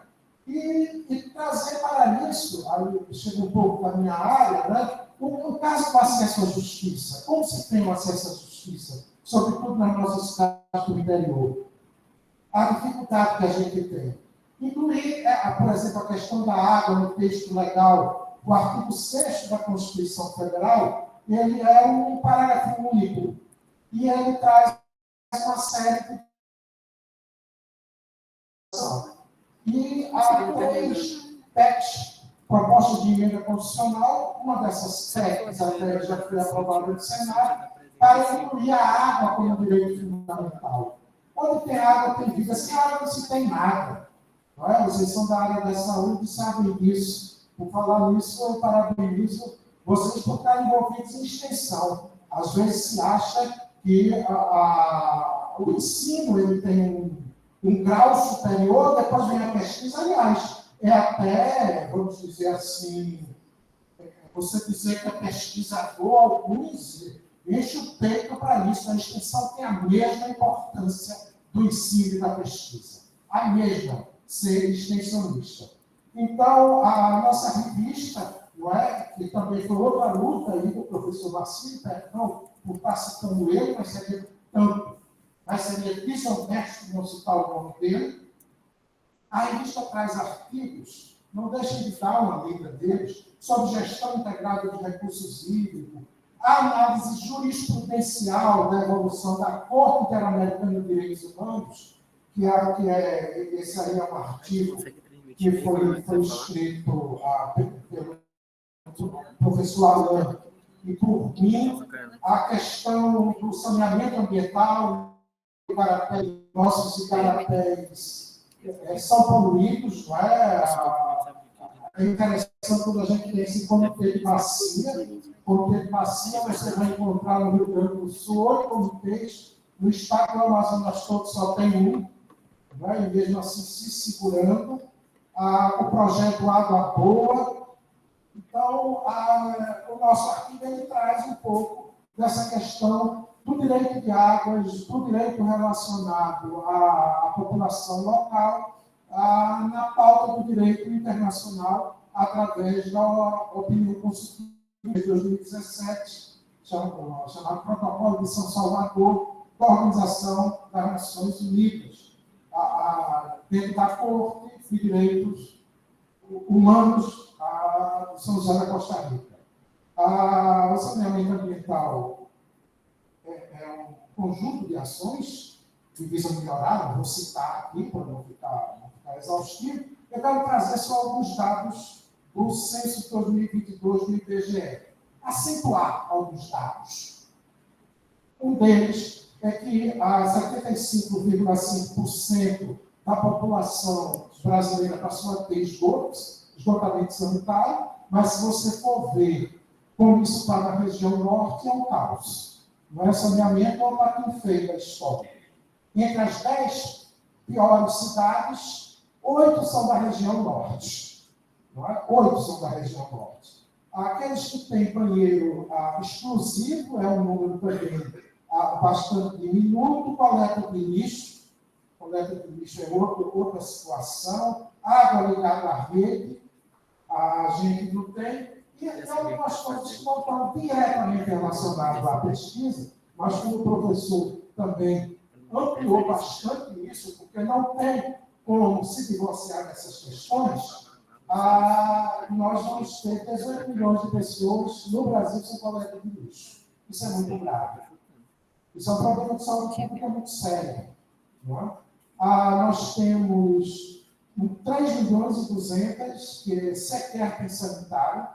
E trazer para isso, aí chega um pouco da minha área, né? O caso do acesso à justiça. Como se tem o acesso à justiça? Sobretudo nas nossas cidades do interior. A dificuldade que a gente tem. Incluir, por exemplo, a questão da água no texto legal, o artigo 6º da Constituição Federal, ele é um parágrafo único. E ele traz uma série de... E há 3 PECs, propostas de emenda constitucional, uma dessas PECs até já foi aprovada no Senado, para incluir a água como direito fundamental. Onde tem água, tem vida. Sem água não se tem nada. Não é? Vocês são da área da saúde e sabem disso. Por falar nisso, eu parabenizo vocês por estarem envolvidos em extensão. Às vezes se acha que o ensino ele tem um grau superior, depois vem a pesquisa. Aliás, é até, vamos dizer assim, você dizer que é pesquisador, alguns enche o peito para isso. A extensão tem a mesma importância do ensino e da pesquisa. A mesma, ser extensionista. Então, a nossa revista, não é? Que também foi outra luta aí do professor Marcinho, perdão, por estar citando ele, mas seria tanto. Mas seria desonesto não citar o nome dele. A revista traz artigos, não deixem de dar uma lida deles, sobre gestão integrada de recursos hídricos, a análise jurisprudencial da evolução da Corte Interamericana de Direitos Humanos, esse aí é um artigo que foi escrito pelo professor Alain e por mim, a questão do saneamento ambiental, nossos igarapés são poluídos, não é? É interessante quando a gente tem esse comitê de bacia. Comitê de bacia, você vai encontrar no Rio Grande do Sul 8 comitês, no estado do Amazonas todo só tem um, né? E mesmo assim se segurando. O projeto Água Boa. Então, o nosso artigo ele traz um pouco dessa questão do direito de águas, do direito relacionado à população local, na pauta do direito internacional, através da opinião constitucional de 2017, chamado Protocolo de São Salvador, da Organização das Nações Unidas, dentro da Corte de Direitos Humanos de São José da Costa Rica. O saneamento ambiental é um conjunto de ações que visam melhorar, vou citar aqui para não ficar exaustivo. Eu quero trazer só alguns dados do censo 2022 do IBGE, acentuar alguns dados. Um deles é que 75,5% da população brasileira passou a ter esgotamento sanitário, mas se você for ver como isso está na região norte, é um caos. Não é saneamento, é um patinho feio da história. Entre as 10 piores cidades, 8 são da região norte. Não é? 8 são da região norte. Aqueles que têm banheiro exclusivo, é um número também bastante diminuto. Coleta de lixo é outra situação. Água ligada à rede, a gente não tem. E algumas coisas que não estão diretamente relacionadas à pesquisa, mas como o professor também ampliou bastante isso, porque não tem como se divorciar dessas questões. nós vamos ter 18 milhões de pessoas no Brasil sem coleta de lixo. Isso é muito grave. Isso é um problema de saúde pública muito sério. Não é? Nós temos 3 milhões e 200 que sequer tem sanitário.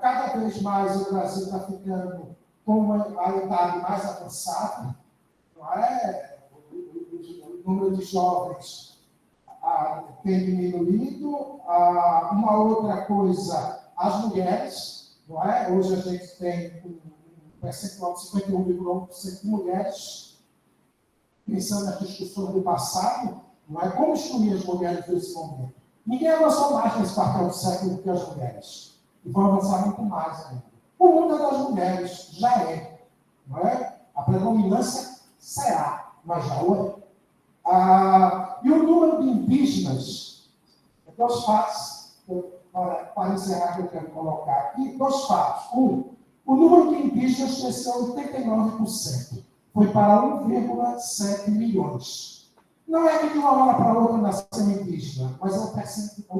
Cada vez mais o Brasil está ficando com a idade mais avançada. Não é? O número de jovens tem diminuído. Uma outra coisa, as mulheres, não é? Hoje a gente tem um percentual de 51,1% de mulheres. Pensando nas discussões do passado, não é? Como excluir as mulheres desse momento? Ninguém avançou mais nesse papel do século do que as mulheres. E vão avançar muito mais ainda. O mundo é das mulheres, já é. Não é? A predominância será, mas já o é. E o número de indígenas, 2 fatos, para encerrar que eu quero colocar aqui, 2 fatos. O número de indígenas cresceu 89%, foi para 1,7 milhões. Não é que de uma hora para outra nasceu indígena, mas é o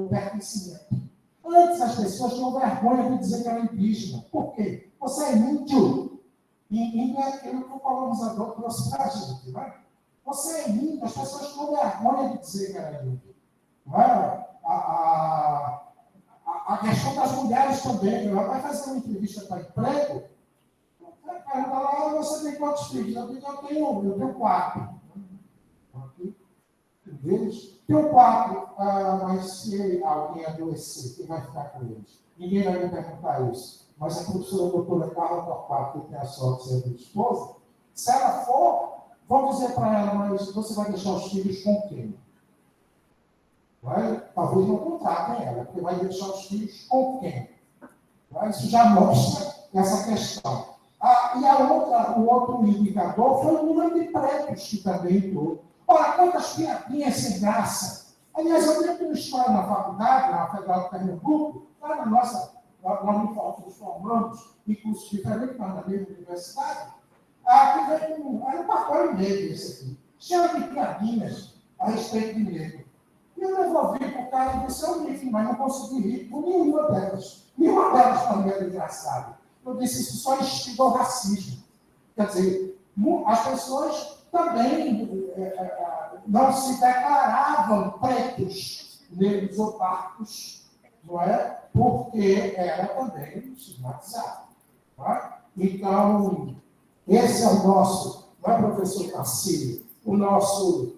pertencimento. Antes as pessoas tinham vergonha de dizer que era indígena. Por quê? Você é índio. E índio é aquilo que o colonizador trouxe para a gente, não é? Você é índio, as pessoas tinham vergonha de dizer que era índio. Não é? A questão das mulheres também. Ela vai fazer uma entrevista para emprego, pergunta lá, você tem quantos filhos? Eu tenho 4. Tenho 4, mas se alguém adoecer, quem vai ficar com eles? Ninguém vai me perguntar isso. Mas a professora doutora Carla Torquato, que tem a sorte de ser minha esposa, se ela for, vão dizer para ela, mas você vai deixar os filhos com quem? Talvez não contratem ela, porque vai deixar os filhos com quem? Isso já mostra essa questão. O outro indicador foi o número de pretos que também entrou. Ora, quantas piadinhas sem graça. Aliás, eu tenho uma história na faculdade, na Federal de Pernambuco, lá nos formamos em cursos diferentes, mas na mesma universidade, que veio era um papel e meio esse aqui, cheio de piadinhas a respeito de negro. E eu devolvi para o cara e disse, enfim, mas não consegui rir por nenhuma delas. Nenhuma delas para mim era engraçada. Eu disse, isso só instigou racismo. Quer dizer, as pessoas também não se declaravam pretos, negros ou pardos, não é? Porque era também estigmatizado. É? Então, esse é o nosso, não é, professor Tarcísio, o nosso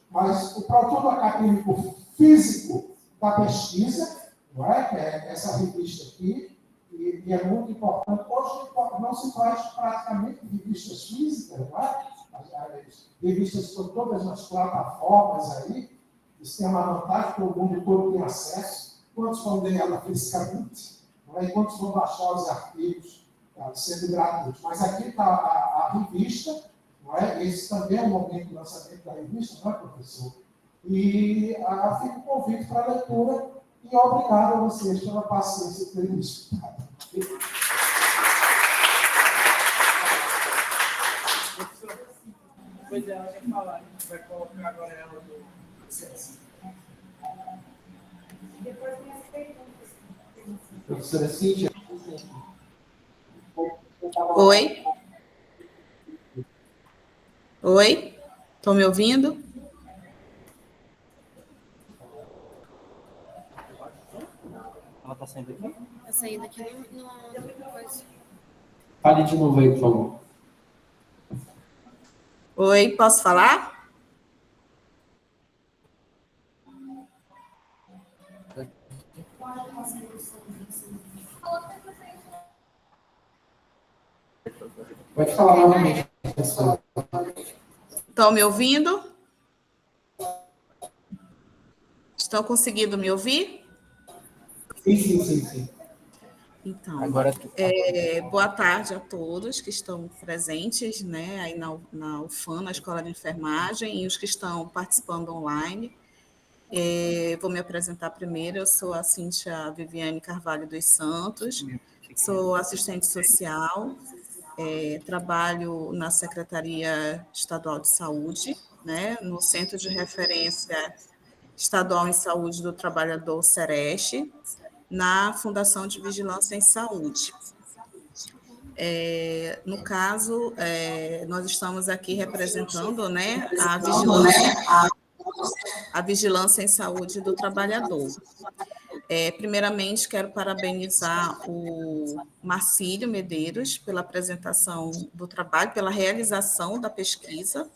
mas o produto acadêmico físico da pesquisa, não é? Que é essa revista aqui, e é muito importante. Hoje não se faz praticamente revistas físicas, não é? As revistas estão todas nas plataformas aí, isso tem uma vantagem que o mundo todo tem acesso. Quantos vão ler ela fisicamente? E quantos vão baixar os arquivos, sendo gratuitos? Mas aqui está a revista, não é? Esse também é o momento do lançamento da revista, não é, professor? E fica o convite para a leitura e obrigado a vocês pela paciência de terem escutado. Pois é, ela quer falar, a gente vai colocar agora ela do processo. Depois tem as perguntas. Professora Cíntia. Oi? Oi? Estão me ouvindo? Ela está saindo aqui? Está saindo aqui no coisa. Fale de novo aí, por favor. Oi, posso falar? Pode falar novamente, professor. Estão me ouvindo? Estão conseguindo me ouvir? Sim. Então, Agora, boa tarde a todos que estão presentes, né, aí na UFAM, na Escola de Enfermagem, e os que estão participando online. Vou me apresentar primeiro. Eu sou a Cíntia Viviane Carvalho dos Santos, sou assistente social, trabalho na Secretaria Estadual de Saúde, né, no Centro de Referência Estadual em Saúde do Trabalhador, Sereste, na Fundação de Vigilância em Saúde. No caso, nós estamos aqui representando, né, a vigilância em saúde do trabalhador. Primeiramente, quero parabenizar o Marcílio Medeiros pela apresentação do trabalho, pela realização da pesquisa,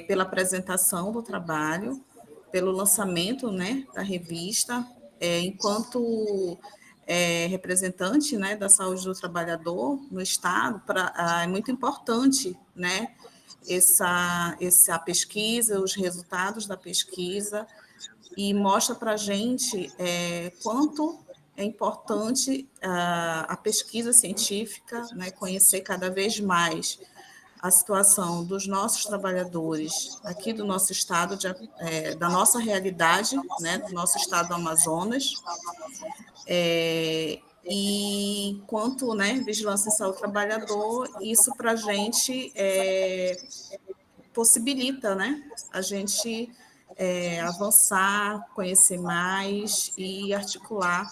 pela apresentação do trabalho, pelo lançamento, né, da revista, enquanto representante, né, da saúde do trabalhador no Estado, é muito importante, né, essa pesquisa, os resultados da pesquisa, e mostra para a gente quanto é importante a pesquisa científica, né, conhecer cada vez mais a situação dos nossos trabalhadores aqui do nosso estado, da nossa realidade, né, do nosso estado do Amazonas, e quanto, né, vigilância em saúde do trabalhador, isso para a gente possibilita, né, a gente avançar, conhecer mais e articular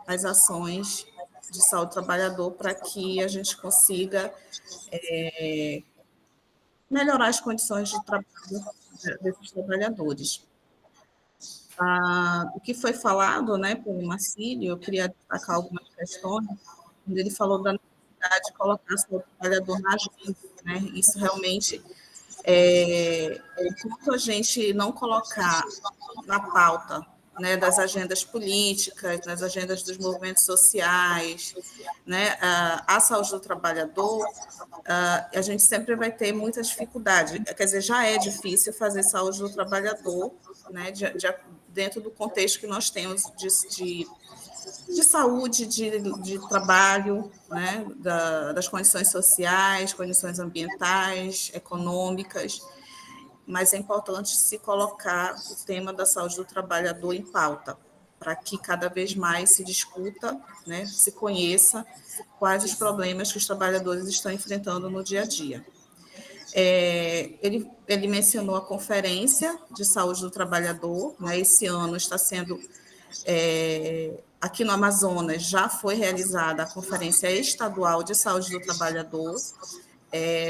as ações de saúde do trabalhador para que a gente consiga melhorar as condições de trabalho desses trabalhadores. O que foi falado, né, pelo Marcílio, eu queria destacar algumas questões, quando ele falou da necessidade de colocar o trabalhador na agenda, né, isso realmente, enquanto a gente não colocar na pauta, né, das agendas políticas, nas agendas dos movimentos sociais, né, a saúde do trabalhador, a gente sempre vai ter muita dificuldade. Quer dizer, já é difícil fazer saúde do trabalhador, né, dentro do contexto que nós temos de saúde, de trabalho, né, das condições sociais, condições ambientais, econômicas, mas é importante se colocar o tema da saúde do trabalhador em pauta, para que cada vez mais se discuta, né, se conheça quais os problemas que os trabalhadores estão enfrentando no dia a dia. Ele mencionou a Conferência de Saúde do Trabalhador, né, esse ano está sendo, aqui no Amazonas, já foi realizada a Conferência Estadual de Saúde do Trabalhador,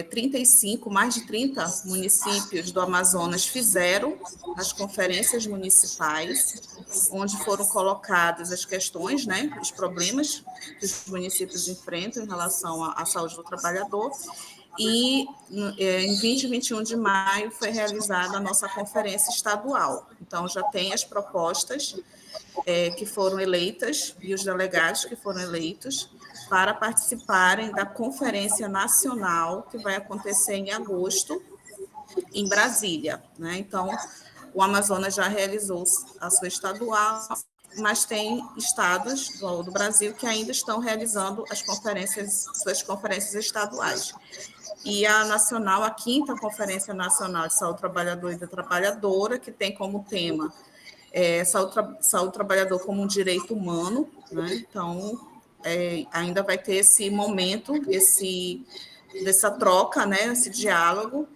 35, mais de 30 municípios do Amazonas fizeram as conferências municipais, onde foram colocadas as questões, né, os problemas que os municípios enfrentam em relação à saúde do trabalhador, e em 20 e 21 de maio foi realizada a nossa conferência estadual. Então, já tem as propostas que foram eleitas e os delegados que foram eleitos para participarem da Conferência Nacional, que vai acontecer em agosto, em Brasília, né? Então, o Amazonas já realizou a sua estadual, mas tem estados do Brasil que ainda estão realizando suas conferências estaduais. E a nacional, a 5ª Conferência Nacional de Saúde do Trabalhador e da Trabalhadora, que tem como tema saúde do trabalhador como um direito humano, né? Então, ainda vai ter esse momento, dessa troca, né? Esse diálogo,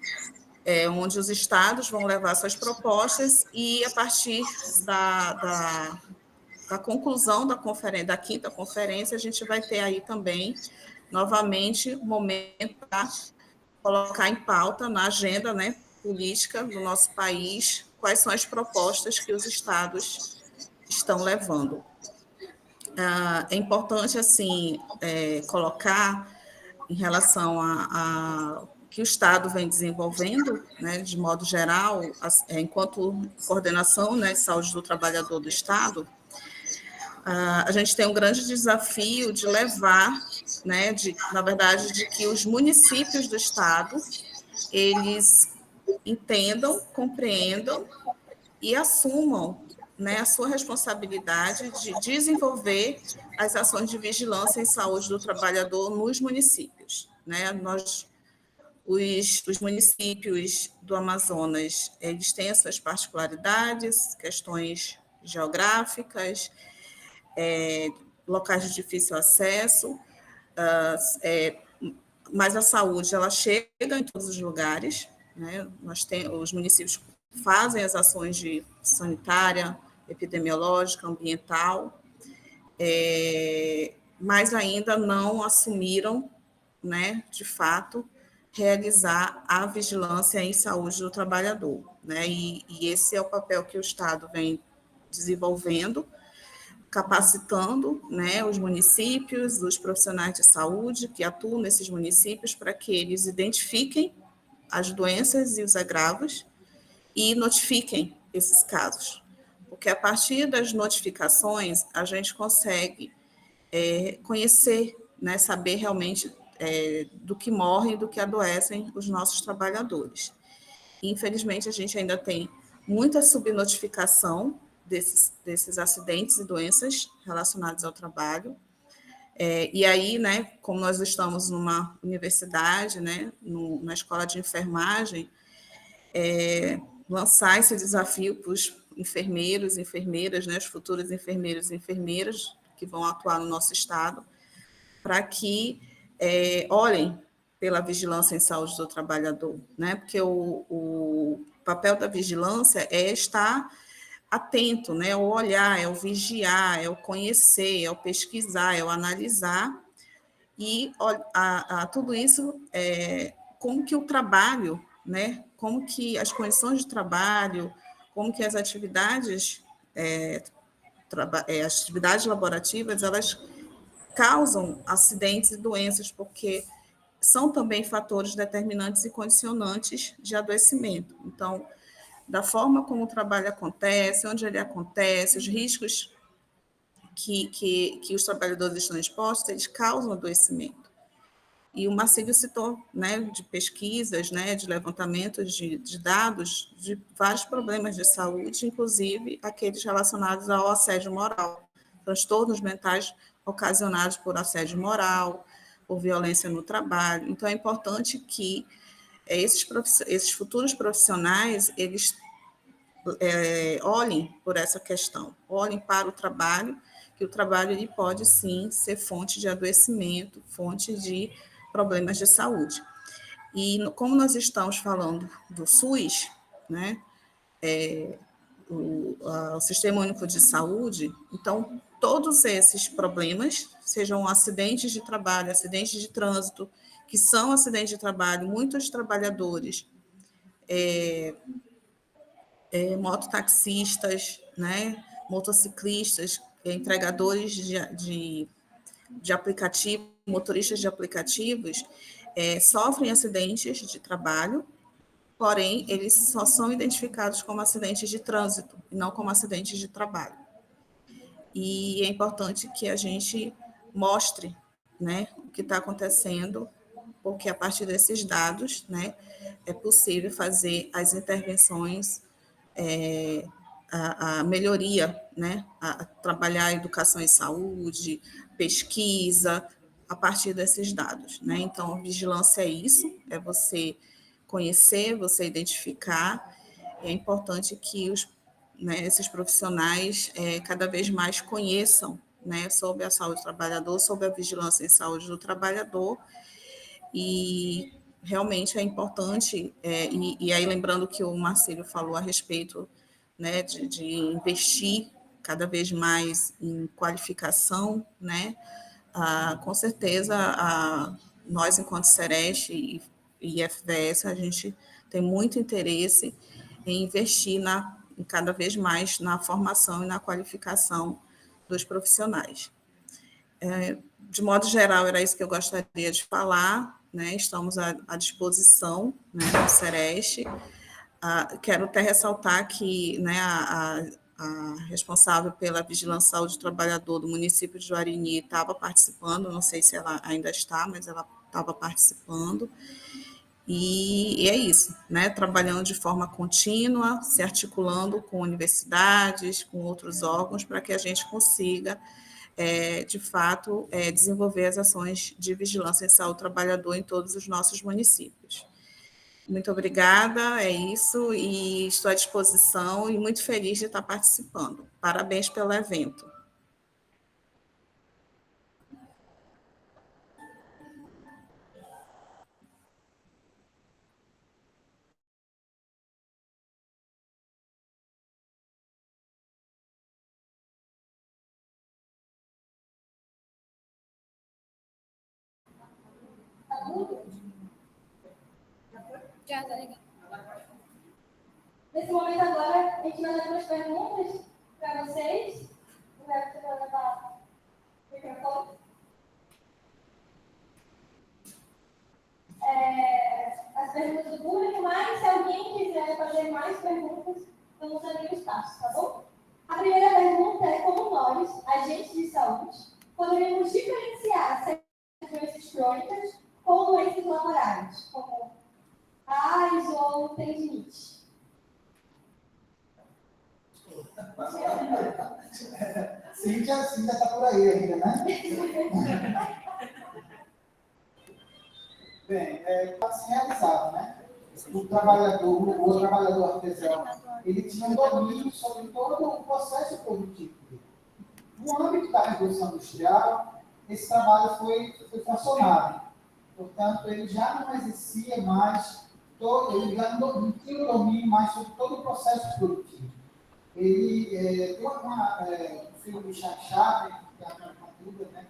onde os estados vão levar suas propostas e, a partir da conclusão da 5ª conferência, a gente vai ter aí também, novamente, um momento para colocar em pauta, na agenda, né, política do nosso país, quais são as propostas que os estados estão levando. É importante, assim, colocar em relação a que o Estado vem desenvolvendo, né, de modo geral, enquanto coordenação, né, de saúde do trabalhador do Estado, a gente tem um grande desafio de levar, né, na verdade, de que os municípios do Estado, eles entendam, compreendam e assumam, né, a sua responsabilidade de desenvolver as ações de vigilância em saúde do trabalhador nos municípios, né? Os municípios do Amazonas, eles têm as suas particularidades, questões geográficas, locais de difícil acesso, mas a saúde, ela chega em todos os lugares, né? Os municípios fazem as ações de sanitária, epidemiológica, ambiental, mas ainda não assumiram, né, de fato, realizar a vigilância em saúde do trabalhador, né? E esse é o papel que o Estado vem desenvolvendo, capacitando, né, os municípios, os profissionais de saúde que atuam nesses municípios para que eles identifiquem as doenças e os agravos e notifiquem esses casos. Porque a partir das notificações, a gente consegue conhecer, né, saber realmente do que morrem, do que adoecem os nossos trabalhadores. Infelizmente, a gente ainda tem muita subnotificação desses acidentes e doenças relacionados ao trabalho. E aí, né, como nós estamos numa universidade, né, na escola de enfermagem, lançar esse desafio para os enfermeiros, enfermeiras, né, os futuros enfermeiros e enfermeiras que vão atuar no nosso estado, para que olhem pela vigilância em saúde do trabalhador, né? Porque o papel da vigilância é estar atento, né? É o olhar, é o vigiar, é o conhecer, é o pesquisar, é o analisar, e tudo isso, como que o trabalho, né? Como que as condições de trabalho, como que as atividades, as atividades laborativas, elas causam acidentes e doenças, porque são também fatores determinantes e condicionantes de adoecimento. Então, da forma como o trabalho acontece, onde ele acontece, os riscos que os trabalhadores estão expostos, eles causam adoecimento. E o Marcílio citou, né, de pesquisas, né, de levantamento de dados de vários problemas de saúde, inclusive aqueles relacionados ao assédio moral, transtornos mentais ocasionados por assédio moral, por violência no trabalho. Então, é importante que esses futuros profissionais, eles olhem por essa questão, olhem para o trabalho, que o trabalho ele pode, sim, ser fonte de adoecimento, fonte de problemas de saúde. E como nós estamos falando do SUS, né, o Sistema Único de Saúde, então, todos esses problemas, sejam acidentes de trabalho, acidentes de trânsito, que são acidentes de trabalho, muitos trabalhadores, mototaxistas, né, motociclistas, entregadores de aplicativo, motoristas de aplicativos, sofrem acidentes de trabalho, porém, eles só são identificados como acidentes de trânsito, e não como acidentes de trabalho. E é importante que a gente mostre, né, o que está acontecendo, porque a partir desses dados, né, é possível fazer as intervenções, a melhoria, né, a trabalhar a educação em saúde, pesquisa, a partir desses dados, né? Então, vigilância é isso, é você conhecer, você identificar. É importante que esses profissionais cada vez mais conheçam, né, sobre a saúde do trabalhador, sobre a vigilância em saúde do trabalhador, e realmente é importante, e aí lembrando que o Marcílio falou a respeito, né, de investir cada vez mais em qualificação, né, com certeza nós, enquanto Sereste e FVS, a gente tem muito interesse em investir em cada vez mais na formação e na qualificação dos profissionais. De modo geral, era isso que eu gostaria de falar, né? Estamos à disposição, né, do Sereste. Quero até ressaltar que, né, a responsável pela vigilância saúde do trabalhador do município de Juarini estava participando, não sei se ela ainda está, mas ela estava participando. E é isso, né? Trabalhando de forma contínua, se articulando com universidades, com outros órgãos, para que a gente consiga, de fato, desenvolver as ações de vigilância em saúde do trabalhador em todos os nossos municípios. Muito obrigada, é isso, e estou à disposição e muito feliz de estar participando. Parabéns pelo evento. Obrigada. Nesse momento agora, a gente vai dar umas perguntas para vocês. O Roberto vai levar o microfone. As perguntas do público, mas se alguém quiser fazer mais perguntas, vamos abrir o espaço, tá bom? A primeira pergunta é como nós, agentes de saúde, poderíamos diferenciar certas doenças crônicas com doenças laborais, como AIDS ou tendinite. Cíntia está por aí ainda, né? Bem, pode ser realizado, né? O trabalhador artesão, ele tinha um domínio sobre todo o processo produtivo dele. No âmbito da Revolução Industrial, esse trabalho foi fracionado. Portanto, ele já não exercia mais, ele já não tinha o domínio mais sobre todo o processo produtivo. Ele tem um filme do Charles Chaplin, que é uma dúvida, né,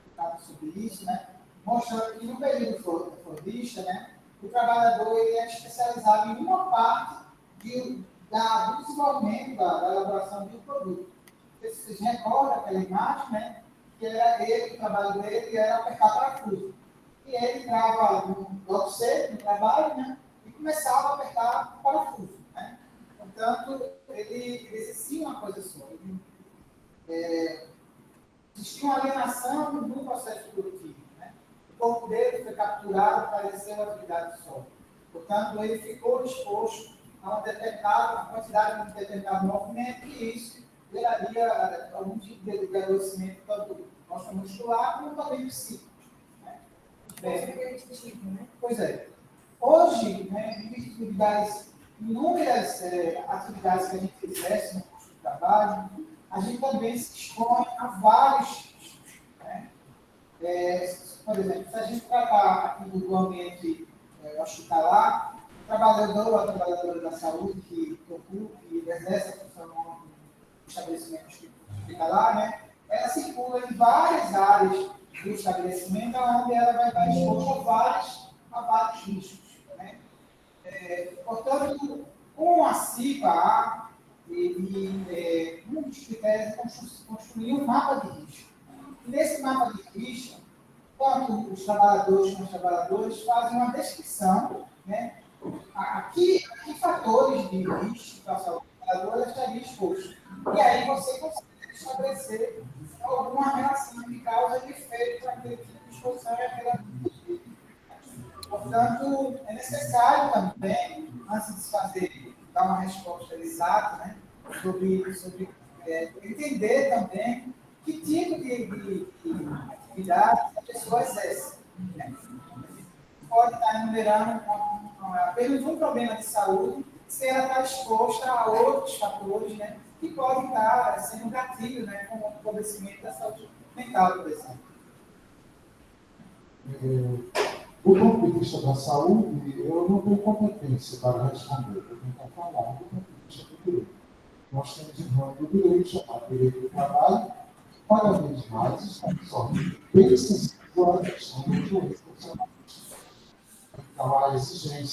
que trata sobre isso, né, mostrando que no período fordista, né, o trabalhador ele é especializado em uma parte do desenvolvimento, da elaboração de um produto. Vocês recordam aquela imagem, né, que era ele, o trabalho dele era apertar parafuso. E ele entrava logo cedo no trabalho, né, e começava a apertar o parafuso. Né. Portanto, ele exercia uma coisa só. Existia uma alienação no processo produtivo. Né? O corpo dele foi capturado para exercer uma atividade só. Portanto, ele ficou exposto a uma determinada quantidade de um determinado movimento e isso geraria algum tipo de adoecimento tanto muscular como também psíquico. Né? Pois é. Hoje, né, em virtude das inúmeras atividades que a gente exerce no curso de trabalho, a gente também se expõe a vários riscos. Né? Por exemplo, se a gente tratar aqui do ambiente hospitalar, o trabalhador ou a trabalhadora da saúde que ocupa e exerce a função no estabelecimento hospitalar, né, ela circula em várias áreas do estabelecimento, onde ela vai estar exposta a vários riscos. Né? Portanto, com a CIPA, um dos critérios é construir um mapa de risco. E nesse mapa de risco, tanto os trabalhadores como os trabalhadores fazem uma descrição, né? Aqui fatores de risco para a saúde do trabalhador estaria exposto. E aí você consegue estabelecer alguma relação de causa e efeito para aquele tipo de exposição e aquela atividade. Portanto, é necessário também, antes de dar uma resposta exata, né, sobre entender também que tipo de atividade a pessoa exerce. Né? Pode estar enumerando apenas um problema de saúde se ela está exposta a outros fatores, né, que podem estar sendo gatilho, né, com o empobrecimento da saúde mental, por exemplo. Do ponto de vista da saúde, eu não tenho competência para responder, eu tenho que falar do ponto de vista do direito. Nós temos um ramo do direito chamado direito do trabalho, cada vez mais está absorvendo bem sensível à questão do direito. Então, a exigência